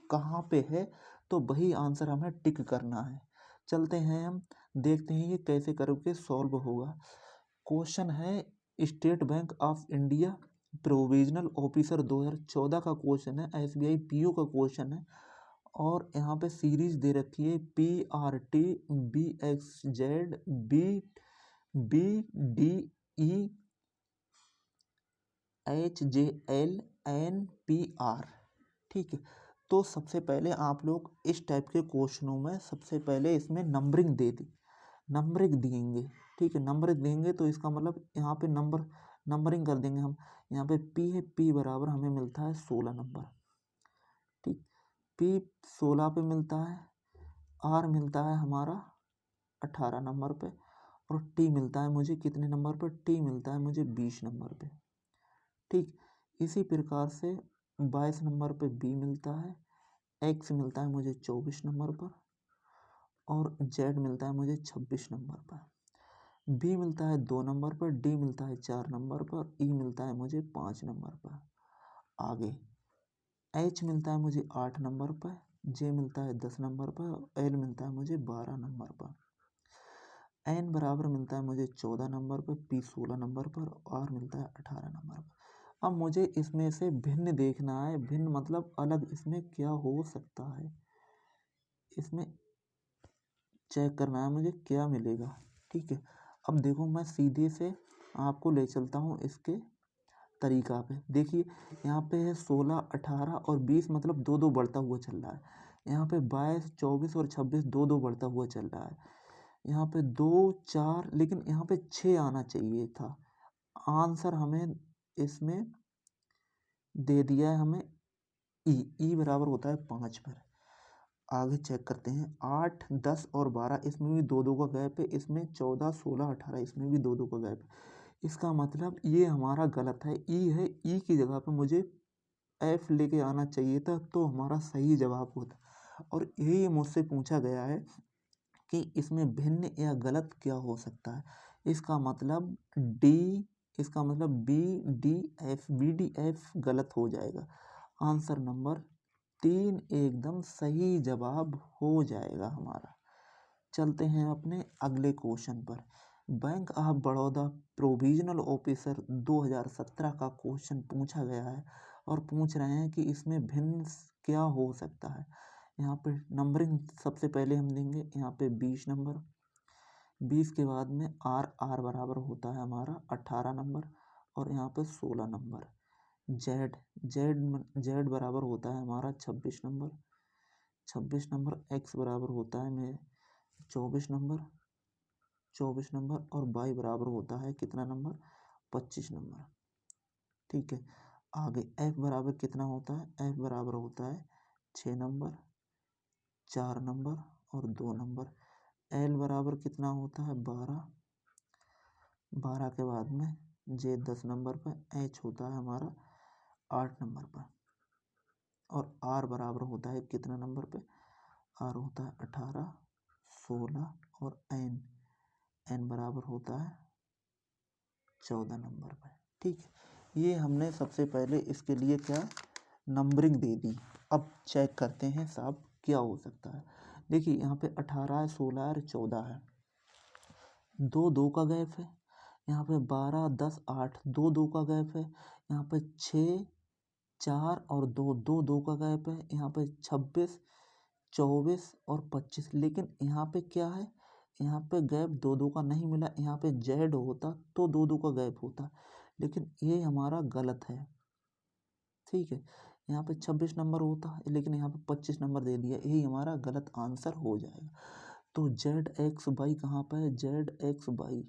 Speaker 1: कहाँ पे है, तो वही आंसर हमें टिक करना है। चलते हैं हम देखते हैं ये कैसे करके सॉल्व होगा। क्वेश्चन है state bank of India provisional officer 2014 का क्वेश्चन है, SBI PO का क्वेश्चन है और यहाँ पे सीरीज दे रखी है PRT BXZ BDE HJL NPR। ठीक है, तो सबसे पहले आप लोग इस टाइप के क्वेश्चनों में सबसे पहले इसमें नंबरिंग नंबरिंग देंगे। ठीक है, नंबरिंग देंगे तो इसका मतलब यहाँ पे नंबरिंग कर देंगे हम। यहाँ पे P है, P बराबर हमें मिलता है 16 नंबर। ठीक, P 16 पे मिलता है, R मिलता है हमारा 18 नंबर पे और T मिलता है मुझे कितने नंबर पर, T मिलता है मुझे 20 नंबर पे। ठीक, इसी प्रकार से 22 नंबर पे B मिलता है, X मिलता है मुझे 24 नंबर पर और Z मिलता है मुझे 26 नंबर पर। B मिलता है 2 नंबर पर, D मिलता है 4 नंबर पर, E मिलता है मुझे 5 नंबर पर। आगे H मिलता है मुझे 8 नंबर पर, J मिलता है 10 नंबर पर, L मिलता है मुझे 12 नंबर पर। N बराबर मिलता है मुझे 14 नंबर पर, P 16 नंबर पर, R मिलता है 18 नंबर पर। अब मुझे इसमें से भिन्न देखना है, भिन्न मतलब अलग इसमें क्या हो सकता है, इसमें चेक करना है मुझे क्या मिलेगा। ठीक है, अब देखो मैं सीधे से आपको ले चलता हूँ इसके तरीका पे। देखिए यहाँ पे है 16 18 और 20 मतलब 2 2 बढ़ता हुआ चल रहा है। यहाँ पे 22 24 और 26 2 2 बढ़ता हुआ चल रहा है। यहाँ पे 2 4 लेकिन यहाँ पे 6 आना चाहिए था। आंसर हमें इसमें दे दिया है हमें ई बराबर होता है 5 पर। आगे चेक करते हैं 8 10 और 12 इसमें भी 2 2 का गैप है, इसमें 14 16 18 इसमें भी 2 2 का गैप है। इसका मतलब ये हमारा गलत है, ई है, ई की जगह पे मुझे एफ लेके आना चाहिए था तो हमारा सही जवाब होता। और यही मुझसे पूछा गया है कि इसमें भिन्न या गलत क्या हो सकता है। इसका मतलब बी डी एफ गलत हो जाएगा। आंसर नंबर 3 एकदम सही जवाब हो जाएगा हमारा। चलते हैं अपने अगले क्वेश्चन पर। Bank of Baroda provisional officer 2017 का क्वेश्चन पूछा गया है और पूछ रहे हैं कि इसमें भिन्न क्या हो सकता है। यहाँ पे नंबरिंग सबसे पहले हम देंगे, यहाँ पे 20 नंबर, 20 के बाद में आर बराबर होता है हमारा 18 नंबर और यहाँ पे 16 नंबर। जेड बराबर होता है हमारा 26 नंबर, 26 नंबर। एक्स बराबर होता है मेरे 24 नंबर, 24 नंबर और वाई बराबर होता है कितना नंबर, 25 नंबर। ठीक है, आगे एफ बराबर कितना होता है, एफ बराबर होता है 6 नंबर, 4 नंबर और 2 नंबर। एल बराबर कितना होता है 12, 12 के बाद में जे 10 नंबर पर, एच होता है हमारा 8 नंबर पर और आर बराबर होता है कितना नंबर पे, आर होता है 18 16 और एन बराबर होता है 14 नंबर पर। ठीक है, ये हमने सबसे पहले इसके लिए क्या नंबरिंग दे दी। अब चेक करते हैं साहब क्या हो सकता है। देखिए यहाँ पे 18 है, 16 है, 14 है, 2 2 का गैप है। यहाँ पे 12 10 8 2 2 का गैप है। यहाँ पे 6 4 और 2 2 2 का गैप है। यहाँ पे 26 24 और 25, लेकिन यहाँ पे क्या है, यहाँ पे गैप 2 2 का नहीं मिला। यहाँ पे जेड होता तो 2 2 का गैप होता, लेकिन ये हमारा गलत है। ठीक है, यहाँ पे 26 नंबर होता है लेकिन यहाँ पे 25 नंबर दे दिया, यही हमारा गलत आंसर हो जाएगा। तो जेड एक्स वाई कहाँ पर है, Z x why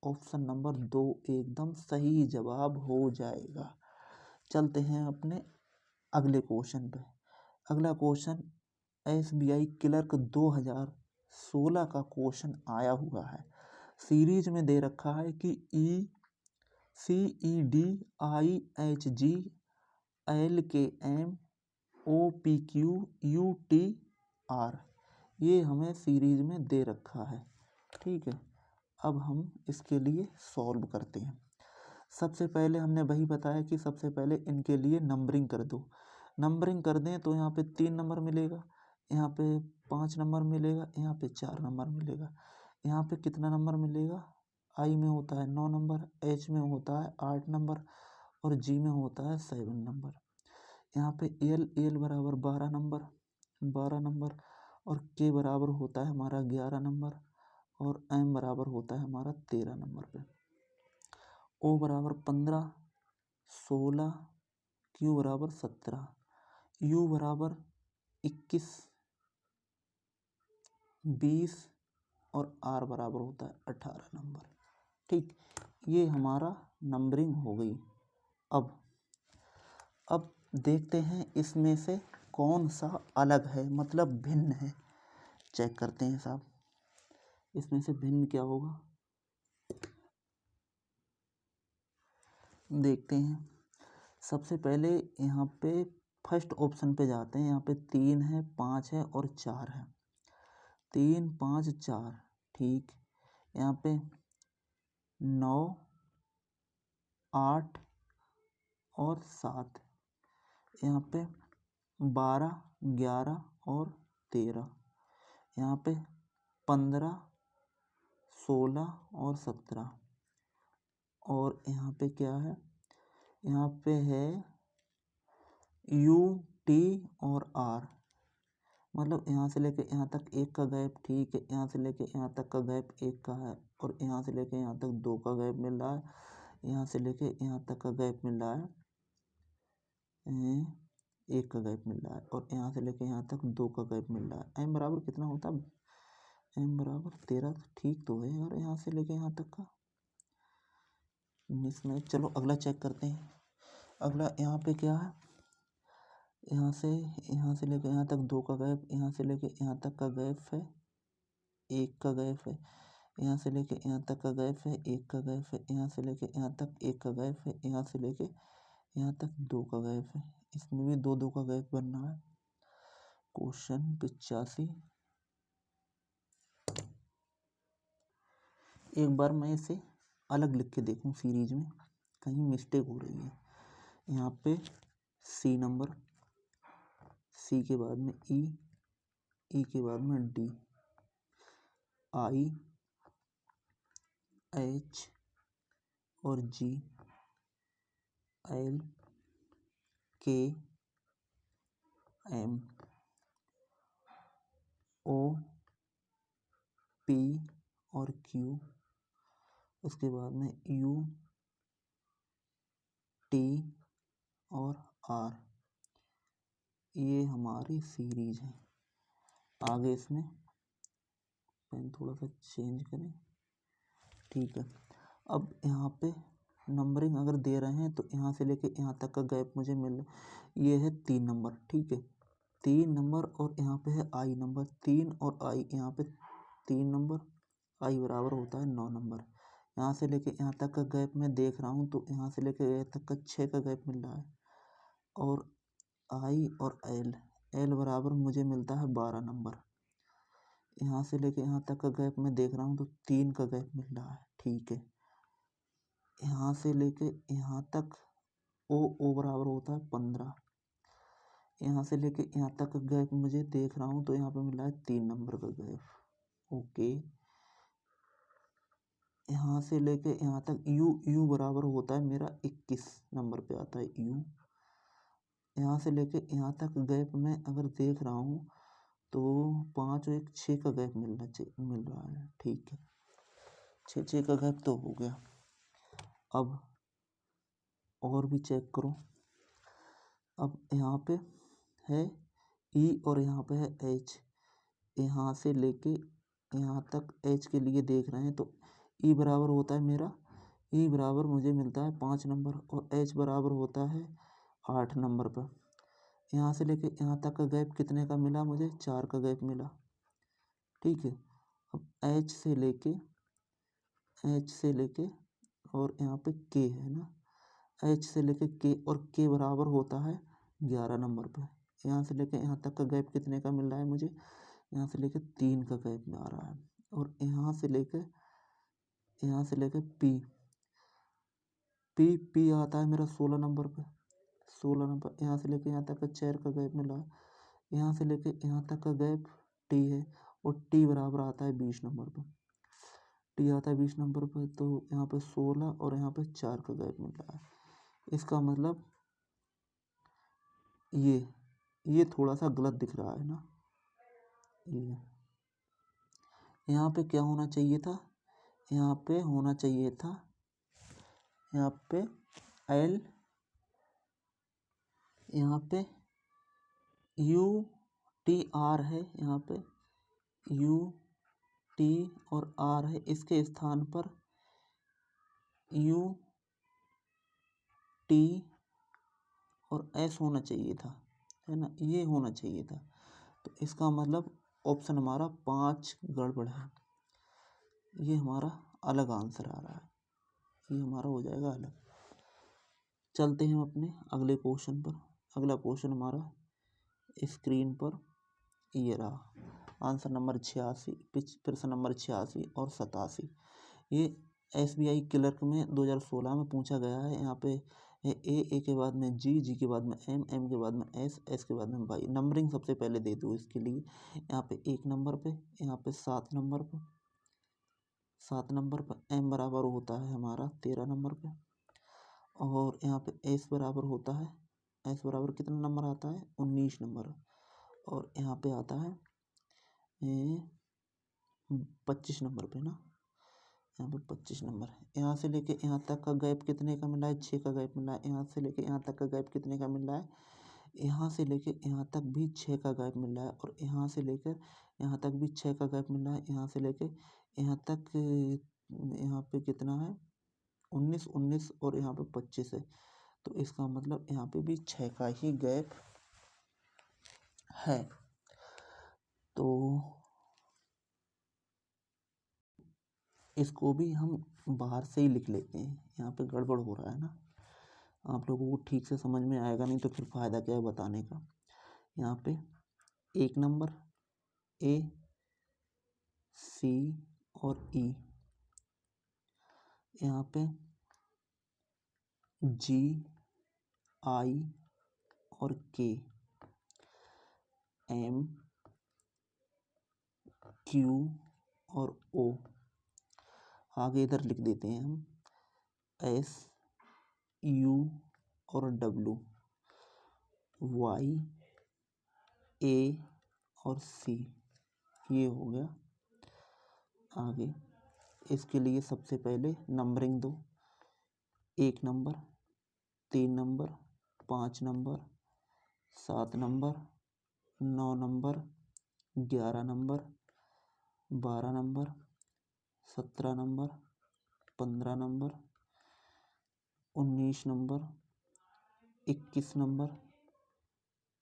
Speaker 1: option number 2 एकदम सही जवाब हो जाएगा। चलते हैं अपने अगले क्वेश्चन पे। अगला क्वेश्चन SBI क्लर्क 2016 का क्वेश्चन आया हुआ है। सीरीज में दे रखा है कि CED IHG LKM OPQ UTR, ये हमें सीरीज में दे रखा है। ठीक है, अब हम इसके लिए सॉल्व करते हैं। सबसे पहले हमने वही बताया कि सबसे पहले इनके लिए नंबरिंग कर दो। नंबरिंग कर दें तो यहाँ पे 3 नंबर मिलेगा, यहाँ पे 5 नंबर मिलेगा, यहाँ पे 4 नंबर मिलेगा। यहाँ पे कितना नंबर मिलेगा? आई में होता है 9 नंबर, एच में होता है 8 नंबर और जी में होता है 7 नंबर। यहाँ पे एल बराबर 12 नंबर और के बराबर होता है हमारा 11 नंबर और एम बराबर होता है हमारा 13 नंबर पे। ओ बराबर 15, 16, क्यू बराबर 17, यू बराबर 21, 20 और आर बराबर होता है 18 नंबर। ठीक, ये हमारा नंबरिंग हो गई। अब देखते हैं इसमें से कौन सा अलग है, मतलब भिन्न है। चेक करते हैं साहब, इसमें से भिन्न क्या होगा, देखते हैं। सबसे पहले यहाँ पे फर्स्ट ऑप्शन पे जाते हैं। यहाँ पे 3 है, 5 है और 4 है। 3, 5, 4, ठीक। यहाँ पे 9, 8 और 7। यहाँ पे 12, 11 और 13। यहाँ पे 15, 16 और 17। और यहाँ पे क्या है, यहाँ पे है यू, टी और आर। मतलब यहाँ से लेके यहाँ तक एक का गैप, ठीक है। यहाँ से लेके यहाँ तक का गैप एक का है और यहाँ से लेके यहाँ तक 2 का गैप मिल रहा है। यहाँ से लेके यहाँ तक का गैप मिल रहा है, एक का गैप मिल रहा है और यहाँ से लेके यहाँ तक 2 का गैप मिल रहा है। एम बराबर कितना होता है? एम बराबर 13। ठीक तो है यार, यहाँ से लेके यहाँ तक का मिसमैच। चलो अगला चेक करते हैं। अगला यहाँ पे क्या है, यहाँ से लेके यहाँ तक 2 का गैप, यहाँ से लेके यहाँ तक का गैप है, 1 का गैप है। यहाँ से लेके यहाँ तक का गैप है, 1 का गैप है। यहाँ से लेके यहाँ तक 1 का गैप है। यहाँ से लेके यहाँ तक 2 का गैप है। इसमें भी 2 का गैप बन रहा है। क्वेश्चन 85। एक बार मैं इसे अलग लिख के देखूँ सीरीज में, कहीं मिस्टेक हो रही है। यहाँ पे सी नंबर, सी के बाद में ई, ई के बाद में डी, आई, एच और जी, एल, के, एम, ओ, पी और क्यू। उसके बाद में यू, टी और आर। ये हमारी सीरीज है। आगे इसमें पेन थोड़ा सा चेंज करें, ठीक है। अब यहाँ पे नंबरिंग अगर दे रहे हैं तो यहाँ से लेके यहाँ तक का गैप मुझे मिल रहा है, ये है 3 नंबर, ठीक है। 3 नंबर और यहाँ पे है आई नंबर, 3 और आई, यहाँ पे 3 नंबर, आई बराबर होता है 9 नंबर। यहाँ से लेके यहाँ तक का गैप मैं देख रहा हूँ तो यहाँ से लेके यहाँ तक का 6 का गैप मिल रहा है। और आई और एल बराबर मुझे मिलता है 12 नंबर। यहाँ से लेके यहाँ तक का गैप मैं देख रहा हूँ तो 3 का गैप मिल रहा है, ठीक है। यहाँ से लेके यहाँ तक ओ बराबर होता है 15। यहाँ से लेके यहाँ तक का गैप मुझे देख रहा हूँ तो यहाँ पे मिल रहा है 3 नंबर का गैप, ओके। यहाँ से लेके यहाँ तक यू बराबर होता है मेरा 21 नंबर पे आता है यू। यहाँ से लेके यहाँ तक गैप मैं अगर देख रहा हूँ तो 5 और 1 6 का गैप मिल रहा है, ठीक है। 6 का गैप तो हो गया। अब और भी चेक करो। अब यहाँ पे है ई और यहाँ पे है एच। यहाँ से लेके यहाँ तक एच के लिए देख रहे हैं तो ई बराबर होता है मेरा, ई बराबर मुझे मिलता है 5 नंबर और एच बराबर होता है 8 नंबर पर। यहाँ से लेके यहाँ तक का गैप कितने का मिला मुझे? 4 का गैप मिला, ठीक है। अब एच से लेके और यहाँ पे के है ना, एच से लेके के और के बराबर होता है 11 नंबर पे। यहाँ से लेके यहाँ तक का गैप कितने का मिल रहा है मुझे? यहाँ से लेके 3 का गैप में आ रहा है। और यहाँ से लेके पी आता है मेरा 16 नंबर पे, 16 नंबर। यहाँ से लेके यहाँ तक का 4 का गैप मिला है। यहाँ से लेके यहाँ तक का गैप टी है और टी बराबर आता है 20 नंबर पर। टी आता है 20 नंबर पर, तो यहाँ पे 16 और यहाँ पे 4 का गैप मिल रहा है। इसका मतलब ये थोड़ा सा गलत दिख रहा है ना। ये यहाँ पे क्या होना चाहिए था, यहाँ पे होना चाहिए था, यहाँ पे एल, यहाँ पे यू टी आर है, यहाँ पे यू टी और आर है, इसके स्थान पर यू टी और एस होना चाहिए था, है ना, ये होना चाहिए था। तो इसका मतलब ऑप्शन हमारा 5 गड़बड़ है। ये हमारा अलग आंसर आ रहा है, ये हमारा हो जाएगा अलग। चलते हैं अपने अगले क्वेश्चन पर। अगला क्वेश्चन हमारा स्क्रीन पर ये रहा, आंसर नंबर 86, प्रश्न नंबर 86 और 87। ये SBI क्लर्क में 2016 में पूछा गया है। यहाँ पे ए के बाद में जी के बाद में एम के बाद में एस के बाद में वाई। नंबरिंग सबसे पहले दे दूँ इसके लिए। यहाँ पे 1 नंबर पे, यहाँ पे 7 नंबर पे, 7 नंबर पर एम बराबर होता है हमारा 13 नंबर पे, और यहाँ पे एस बराबर होता है, एस बराबर कितना नंबर आता है 19 नंबर, और यहाँ पे आता है 25 नंबर पे ना, यहाँ पे 25 नंबर है। यहाँ से लेके यहाँ तक का गैप कितने का मिला है, 6 का गैप मिला है। यहाँ से लेके यहाँ तक का गैप कितने का मिल रहा है, यहाँ से लेके यहाँ तक भी 6 का गैप मिल रहा है, और यहाँ से लेकर यहाँ तक भी 6 का गैप मिल रहा है। यहाँ से लेके यहाँ तक यहाँ पे कितना है 19 और यहाँ पे 25 है, तो इसका मतलब यहाँ पे भी 6 का ही गैप है। तो इसको भी हम बाहर से ही लिख लेते हैं, यहाँ पे गड़बड़ हो रहा है ना, आप लोगों को ठीक से समझ में आएगा नहीं तो फिर फ़ायदा क्या है बताने का। यहाँ पे 1 नंबर ए, सी और ई, यहाँ पे जी, आई और के, एम, क्यू और ओ। आगे इधर लिख देते हैं हम एस, यू और डब्लू, वाई, ए और सी। ये हो गया। आगे इसके लिए सबसे पहले नंबरिंग दो, 1 number, 3 number, 5 number, 7 number, 9 number, 11 number, 12 number, 17 number, 15 number, 19 number, 21 number,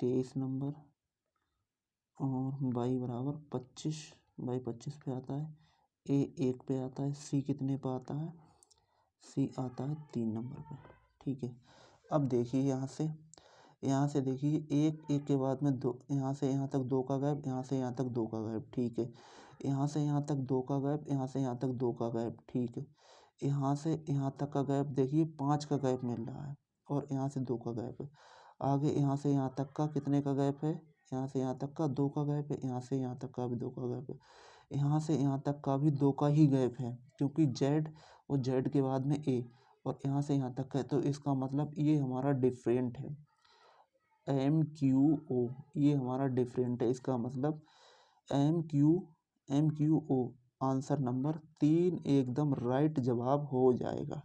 Speaker 1: 23 number, और वाई बराबर 25, वाई 25 पे आता है, ए 1 पे आता है, सी कितने पे आता है, सी आता है 3 नंबर पे। ठीक है, अब देखिए यहाँ से देखिए एक के बाद में 2, यहाँ से यहाँ तक 2 का गैप, यहाँ से यहाँ तक 2 का गैप। ठीक है, यहाँ से यहाँ तक 2 का गैप, यहाँ से यहाँ तक 2 का गैप। ठीक है, यहाँ से यहाँ तक का गैप देखिए 5 का गैप मिल रहा है, और यहाँ से 2 का गैप है। आगे यहाँ से यहाँ तक का कितने का गैप है, यहाँ से यहाँ तक का 2 का गैप है, यहाँ से यहाँ तक का भी 2 का गैप है, यहाँ से यहाँ तक का भी 2 का ही गैप है, क्योंकि जेड और जेड के बाद में ए, और यहाँ से यहाँ तक का है, तो इसका मतलब ये हमारा डिफरेंट है, MQO, ये हमारा डिफरेंट है। इसका मतलब MQO आंसर नंबर 3 एकदम राइट जवाब हो जाएगा।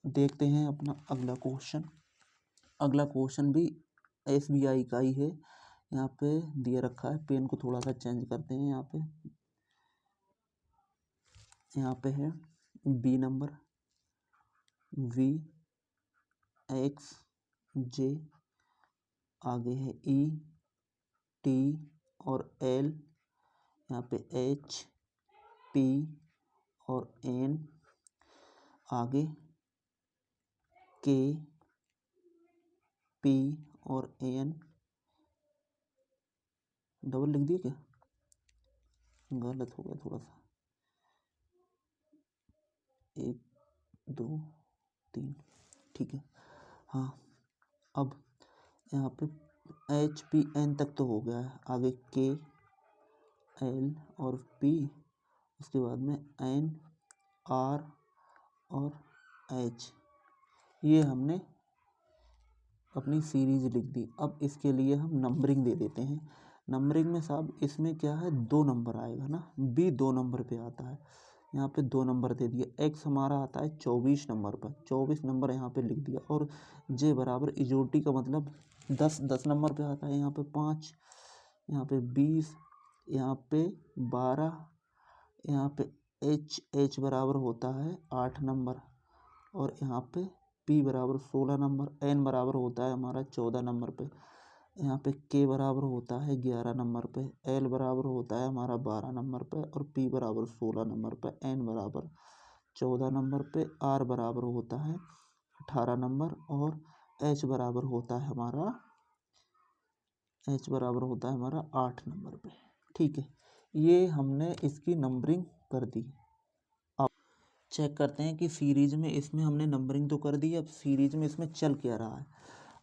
Speaker 1: देखते हैं अपना अगला क्वेश्चन। अगला क्वेश्चन भी SBI का ही है। यहाँ पे दिया रखा है, पेन को थोड़ा सा चेंज करते हैं। यहाँ पे है B number, V, X, J, आगे है E, T और L, यहाँ पे H, P और N, आगे K, P और N। डबल लिख दिया क्या, गलत हो गया थोड़ा सा, 1 2 3, ठीक है। हाँ, अब यहाँ पे एच पी एन तक तो हो गया है, आगे के एल और पी, उसके बाद में एन आर और एच, ये हमने अपनी सीरीज लिख दी। अब इसके लिए हम नंबरिंग दे देते हैं। नंबरिंग में साहब इसमें क्या है, 2 नंबर आएगा ना, बी 2 नंबर पे आता है, यहाँ पे 2 नंबर दे दिया। एक्स हमारा आता है 24 नंबर पर, 24 नंबर यहाँ पे लिख दिया। और जे बराबर इजोटी का मतलब 10 नंबर पे आता है, यहाँ पे 5, यहाँ पे 20, यहाँ पे 12, यहाँ पे एच बराबर होता है 8 नंबर, और यहाँ पे पी बराबर 16 नंबर, एन बराबर होता है हमारा 14 नंबर पे, यहाँ पे के बराबर होता है 11 नंबर पे, एल बराबर होता है हमारा 12 नंबर पे, और पी बराबर 16 नंबर पे, एन बराबर 14 नंबर पे, आर बराबर होता है 18 नंबर, और एच बराबर होता है हमारा 8 नंबर पे। ठीक है, ये हमने इसकी नंबरिंग कर दी। अब चेक करते हैं कि सीरीज में इसमें हमने नंबरिंग तो कर दी, अब सीरीज में इसमें चल क्या रहा है।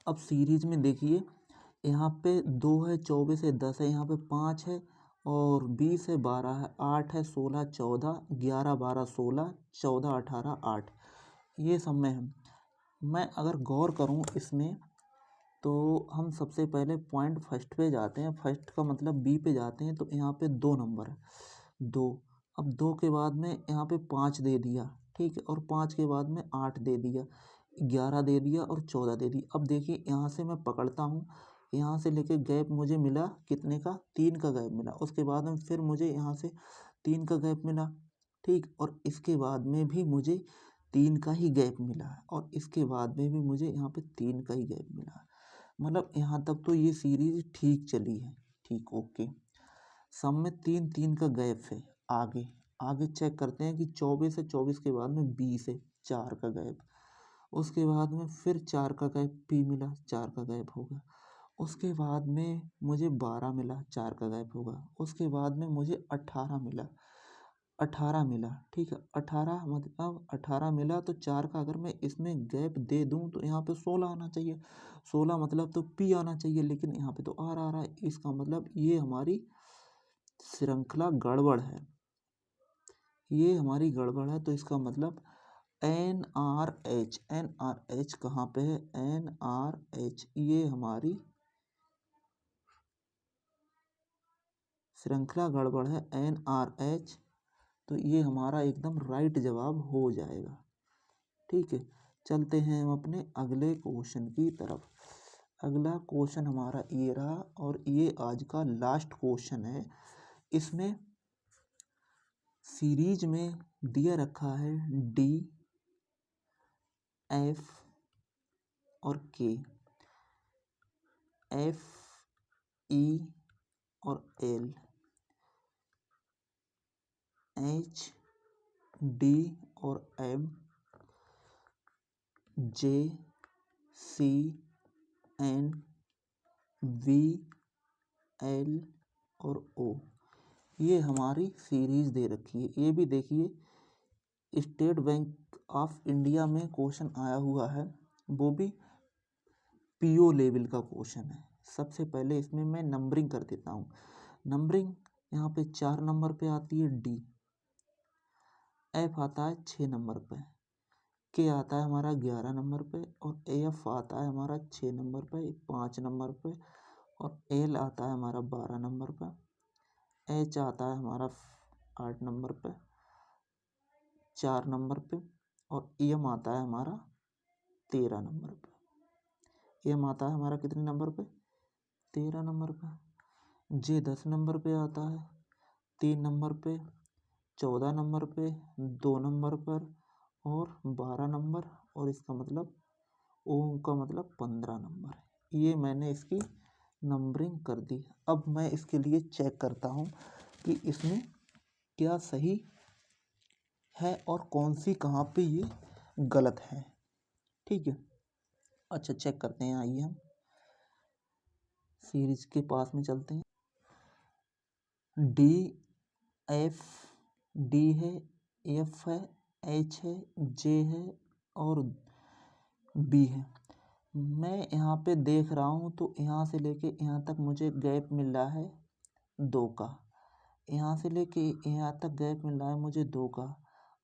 Speaker 1: अब सीरीज में देखिए, यहाँ पे 2 है, 24 है, 10 है, यहाँ पे 5 है, और 20 है, 12 है, 8 है, 16, 14, 11, 12, 16, 14, 18, 8, ये सब में है। मैं अगर गौर करूँ इसमें, तो हम सबसे पहले पॉइंट फर्स्ट पे जाते हैं, फर्स्ट का मतलब बी पे जाते हैं, तो यहाँ पे 2 नंबर है, 2। अब 2 के बाद में यहाँ पे 5 दे दिया, ठीक है, और 5 के बाद में 8 दे दिया, 11 दे दिया, और 14 दे दिया। अब देखिए यहाँ से मैं पकड़ता हूँ, यहाँ से लेके गैप मुझे मिला कितने का, 3 का गैप मिला। उसके बाद में फिर मुझे यहाँ से 3 का गैप मिला, ठीक, और इसके बाद में भी मुझे 3 का ही गैप मिला, और इसके बाद में भी मुझे यहाँ पे 3 का ही गैप मिला। मतलब यहाँ तक तो ये सीरीज ठीक चली है, ठीक, ओके। सब में 3-3 का गैप है। आगे आगे चेक करते हैं कि 24 है, 24 के बाद में 20 है, 4 का गैप। उसके बाद में फिर 4 का गैप पी मिला, 4 का गैप होगा। उसके बाद में मुझे 12 मिला, 4 का गैप होगा। उसके बाद में मुझे 18 मिला, 18 मिला, ठीक है, 18 मतलब 18 मिला, तो 4 का अगर मैं इसमें गैप दे दूं तो यहाँ पे 16 आना चाहिए, 16 मतलब तो पी आना चाहिए, लेकिन यहाँ पे तो आर आ रहा है। इसका मतलब ये हमारी श्रृंखला गड़बड़ है, ये हमारी गड़बड़ है। तो इसका मतलब एन आर एच कहाँ पे है, NRH, ये हमारी श्रृंखला गड़बड़ है, NRH, तो ये हमारा एकदम राइट जवाब हो जाएगा। ठीक है, चलते हैं हम अपने अगले क्वेश्चन की तरफ। अगला क्वेश्चन हमारा ये रहा, और ये आज का लास्ट क्वेश्चन है। इसमें सीरीज में दिया रखा है D, F और K, F, E और L, H, D और M, J, C, N, V, L और O, ये हमारी सीरीज दे रखी है। ये भी देखिए, स्टेट बैंक ऑफ इंडिया में क्वेश्चन आया हुआ है, वो भी पीओ लेवल का क्वेश्चन है। सबसे पहले इसमें मैं नंबरिंग कर देता हूँ। नंबरिंग यहाँ पे 4 नंबर पे आती है D, F आता है 6 नंबर पे, के आता है हमारा 11 नंबर पे, और एफ आता है हमारा 6 नंबर पे, 5 नंबर पे, और एल आता है हमारा 12 नंबर पे, एच आता है हमारा 8 नंबर पे, 4 नंबर पे, और एम आता है हमारा 13 नंबर पे। एम आता है हमारा कितने नंबर पे, 13 नंबर पे। जे 10 नंबर पे आता है, 3 नंबर पे, 14 नंबर पे, 2 नंबर पर, और 12 नंबर, और इसका मतलब ओ का मतलब 15 नंबर। ये मैंने इसकी नंबरिंग कर दी। अब मैं इसके लिए चेक करता हूँ कि इसमें क्या सही है और कौन सी कहाँ पे ये गलत है। ठीक है, अच्छा चेक करते हैं। आइए हम सीरीज के पास में चलते हैं। D, F, D है, F है, H है, J है और B है। मैं यहाँ पे देख रहा हूँ तो यहाँ से लेके यहाँ तक मुझे गैप मिल रहा है 2 का। यहाँ से लेके यहाँ तक गैप मिल रहा है मुझे 2 का,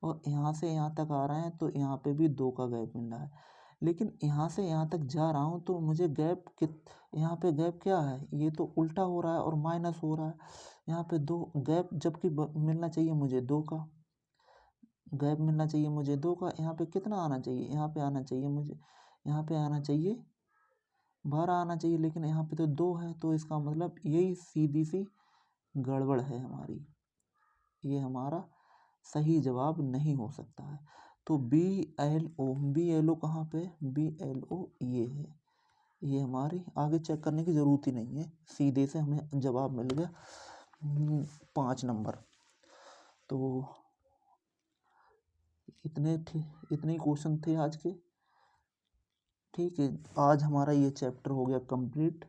Speaker 1: और यहाँ से यहाँ तक आ रहे हैं तो यहाँ पे भी 2 का गैप मिल रहा है। लेकिन यहाँ से यहाँ तक जा रहा हूँ तो मुझे यहाँ पे गैप क्या है, ये तो उल्टा हो रहा है और माइनस हो रहा है। यहाँ पे 2 गैप, जबकि मिलना चाहिए मुझे 2 का, गैप मिलना चाहिए मुझे 2 का। यहाँ पे कितना आना चाहिए, यहाँ पे आना चाहिए मुझे, यहाँ पे आना चाहिए 12 आना चाहिए, लेकिन यहाँ पे तो 2 है। तो इसका मतलब यही सीधी सी गड़बड़ है हमारी, ये हमारा सही जवाब नहीं हो सकता है। तो BLO कहाँ पे, BLO ये है, ये हमारी आगे चेक करने की ज़रूरत ही नहीं है, सीधे से हमें जवाब मिल गया 5 नंबर। तो इतने ही क्वेश्चन थे आज के। ठीक है, आज हमारा ये चैप्टर हो गया कंप्लीट।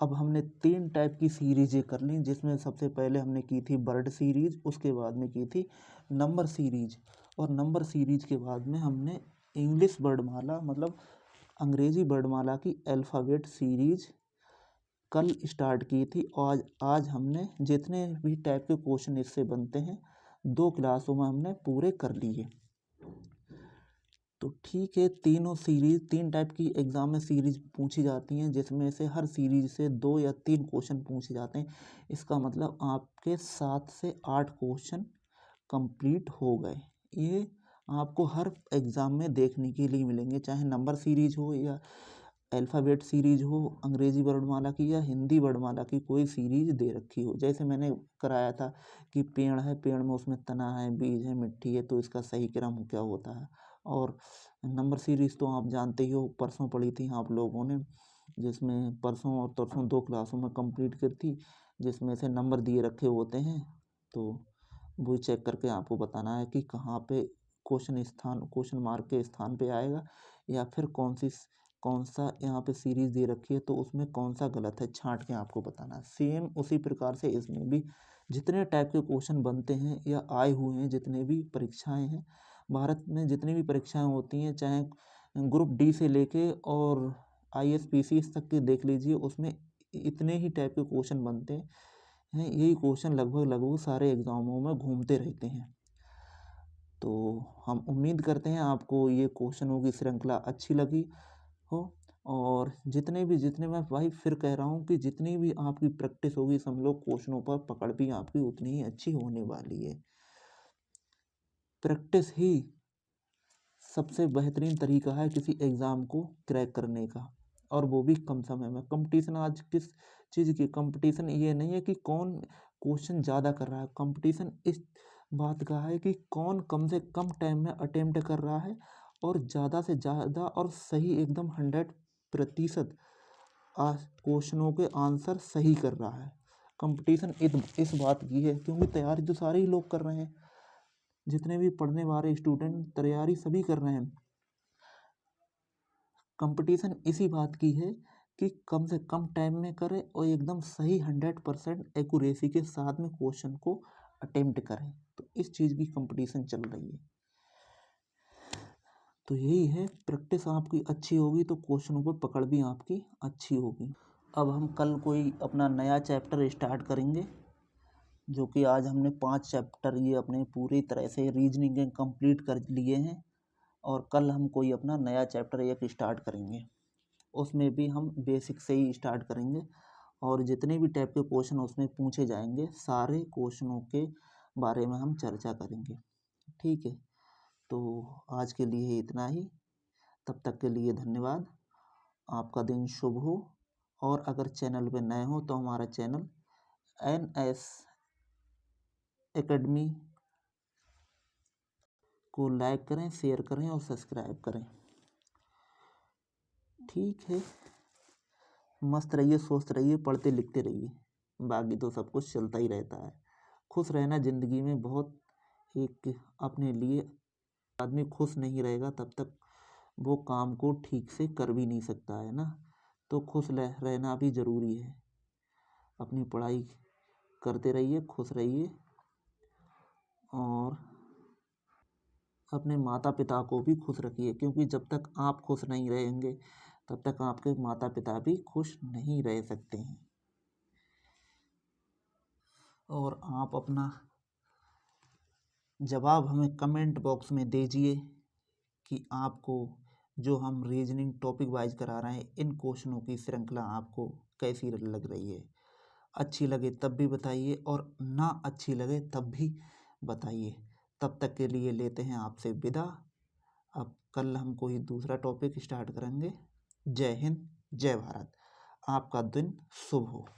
Speaker 1: अब हमने 3 टाइप की सीरीज़ें कर ली, जिसमें सबसे पहले हमने की थी वर्ड सीरीज़, उसके बाद में की थी नंबर सीरीज़, और नंबर सीरीज़ के बाद में हमने इंग्लिश वर्डमाला मतलब अंग्रेज़ी वर्डमाला की अल्फ़ाबेट सीरीज़ कल स्टार्ट की थी। और आज हमने जितने भी टाइप के क्वेश्चन इससे बनते हैं 2 क्लासों में हमने पूरे कर लिए। तो ठीक है, 3 टाइप की एग्ज़ाम में सीरीज़ पूछी जाती हैं, जिसमें से हर सीरीज़ से 2 या 3 क्वेश्चन पूछे जाते हैं। इसका मतलब आपके 7 से 8 क्वेश्चन कंप्लीट हो गए। ये आपको हर एग्ज़ाम में देखने के लिए मिलेंगे, चाहे नंबर सीरीज़ हो या अल्फ़ाबेट सीरीज़ हो, अंग्रेज़ी वर्णमाला की या हिंदी वर्णमाला की कोई सीरीज़ दे रखी हो। जैसे मैंने कराया था कि पेड़ है, पेड़ में उसमें तना है, बीज है, मिट्टी है, तो इसका सही क्रम क्या होता है। और नंबर सीरीज़ तो आप जानते ही हो, परसों पढ़ी थी आप लोगों ने, जिसमें परसों और तरसों 2 क्लासों में कंप्लीट की थी, जिसमें से नंबर दिए रखे होते हैं। तो वो चेक करके आपको बताना है कि कहाँ पे क्वेश्चन मार्क के स्थान पे आएगा, या फिर कौन सा यहाँ पे सीरीज़ दे रखी है तो उसमें कौन सा गलत है, छांट के आपको बताना है। सेम उसी प्रकार से इसमें भी जितने टाइप के क्वेश्चन बनते हैं या आए हुए हैं, जितने भी परीक्षाएं हैं भारत में, जितनी भी परीक्षाएं होती हैं, चाहे ग्रुप डी से लेके और ISPCS तक के देख लीजिए, उसमें इतने ही टाइप के क्वेश्चन बनते हैं। यही क्वेश्चन लगभग सारे एग्ज़ामों में घूमते रहते हैं। तो हम उम्मीद करते हैं आपको ये क्वेश्चनों की श्रृंखला अच्छी लगी हो, और जितने मैं भाई फिर कह रहा हूँ कि जितनी भी आपकी प्रैक्टिस होगी, समझ लो क्वेश्चनों पर पकड़ भी आपकी उतनी ही अच्छी होने वाली है। प्रैक्टिस ही सबसे बेहतरीन तरीका है किसी एग्ज़ाम को क्रैक करने का, और वो भी कम समय में। कंपटीशन आज किस चीज़ की कंपटीशन, ये नहीं है कि कौन क्वेश्चन ज़्यादा कर रहा है, कंपटीशन इस बात का है कि कौन कम से कम टाइम में अटेम्प्ट कर रहा है और ज़्यादा से ज़्यादा और सही एकदम 100% क्वेश्चनों के आंसर सही कर रहा है। कंपटीशन इस बात की है, क्योंकि तैयारी तो सारे ही लोग कर रहे हैं, जितने भी पढ़ने वाले स्टूडेंट तैयारी सभी कर रहे हैं। कंपटीशन इसी बात की है कि कम से कम टाइम में करें और एकदम सही 100% एक्यूरेसी के साथ में क्वेश्चन को अटेम्प्ट करें। तो इस चीज़ की कंपटीशन चल रही है। तो यही है, प्रैक्टिस आपकी अच्छी होगी तो क्वेश्चनों पर पकड़ भी आपकी अच्छी होगी। अब हम कल कोई अपना नया चैप्टर स्टार्ट करेंगे, जो कि आज हमने 5 चैप्टर ये अपने पूरी तरह से रीजनिंग के कंप्लीट कर लिए हैं, और कल हम कोई अपना नया चैप्टर एक स्टार्ट करेंगे। उसमें भी हम बेसिक से ही स्टार्ट करेंगे, और जितने भी टाइप के क्वेश्चन उसमें पूछे जाएंगे, सारे क्वेश्चनों के बारे में हम चर्चा करेंगे। ठीक है, तो आज के लिए इतना ही। तब तक के लिए धन्यवाद। आपका दिन शुभ हो, और अगर चैनल पर नए हो तो हमारा चैनल NS एकेडमी को लाइक करें, शेयर करें और सब्सक्राइब करें। ठीक है, मस्त रहिए, स्वस्थ रहिए, पढ़ते लिखते रहिए, बाकी तो सब कुछ चलता ही रहता है। खुश रहना ज़िंदगी में बहुत एक अपने लिए, आदमी खुश नहीं रहेगा तब तक वो काम को ठीक से कर भी नहीं सकता है ना। तो खुश रहना भी ज़रूरी है। अपनी पढ़ाई करते रहिए, खुश रहिए, और अपने माता पिता को भी खुश रखिए, क्योंकि जब तक आप खुश नहीं रहेंगे तब तक आपके माता पिता भी खुश नहीं रह सकते हैं। और आप अपना जवाब हमें कमेंट बॉक्स में दीजिए कि आपको जो हम रीजनिंग टॉपिक वाइज करा रहे हैं इन क्वेश्चनों की श्रृंखला आपको कैसी लग रही है। अच्छी लगे तब भी बताइए और ना अच्छी लगे तब भी बताइए। तब तक के लिए लेते हैं आपसे विदा। अब कल हम कोई दूसरा टॉपिक स्टार्ट करेंगे। जय हिंद, जय भारत। आपका दिन शुभ हो।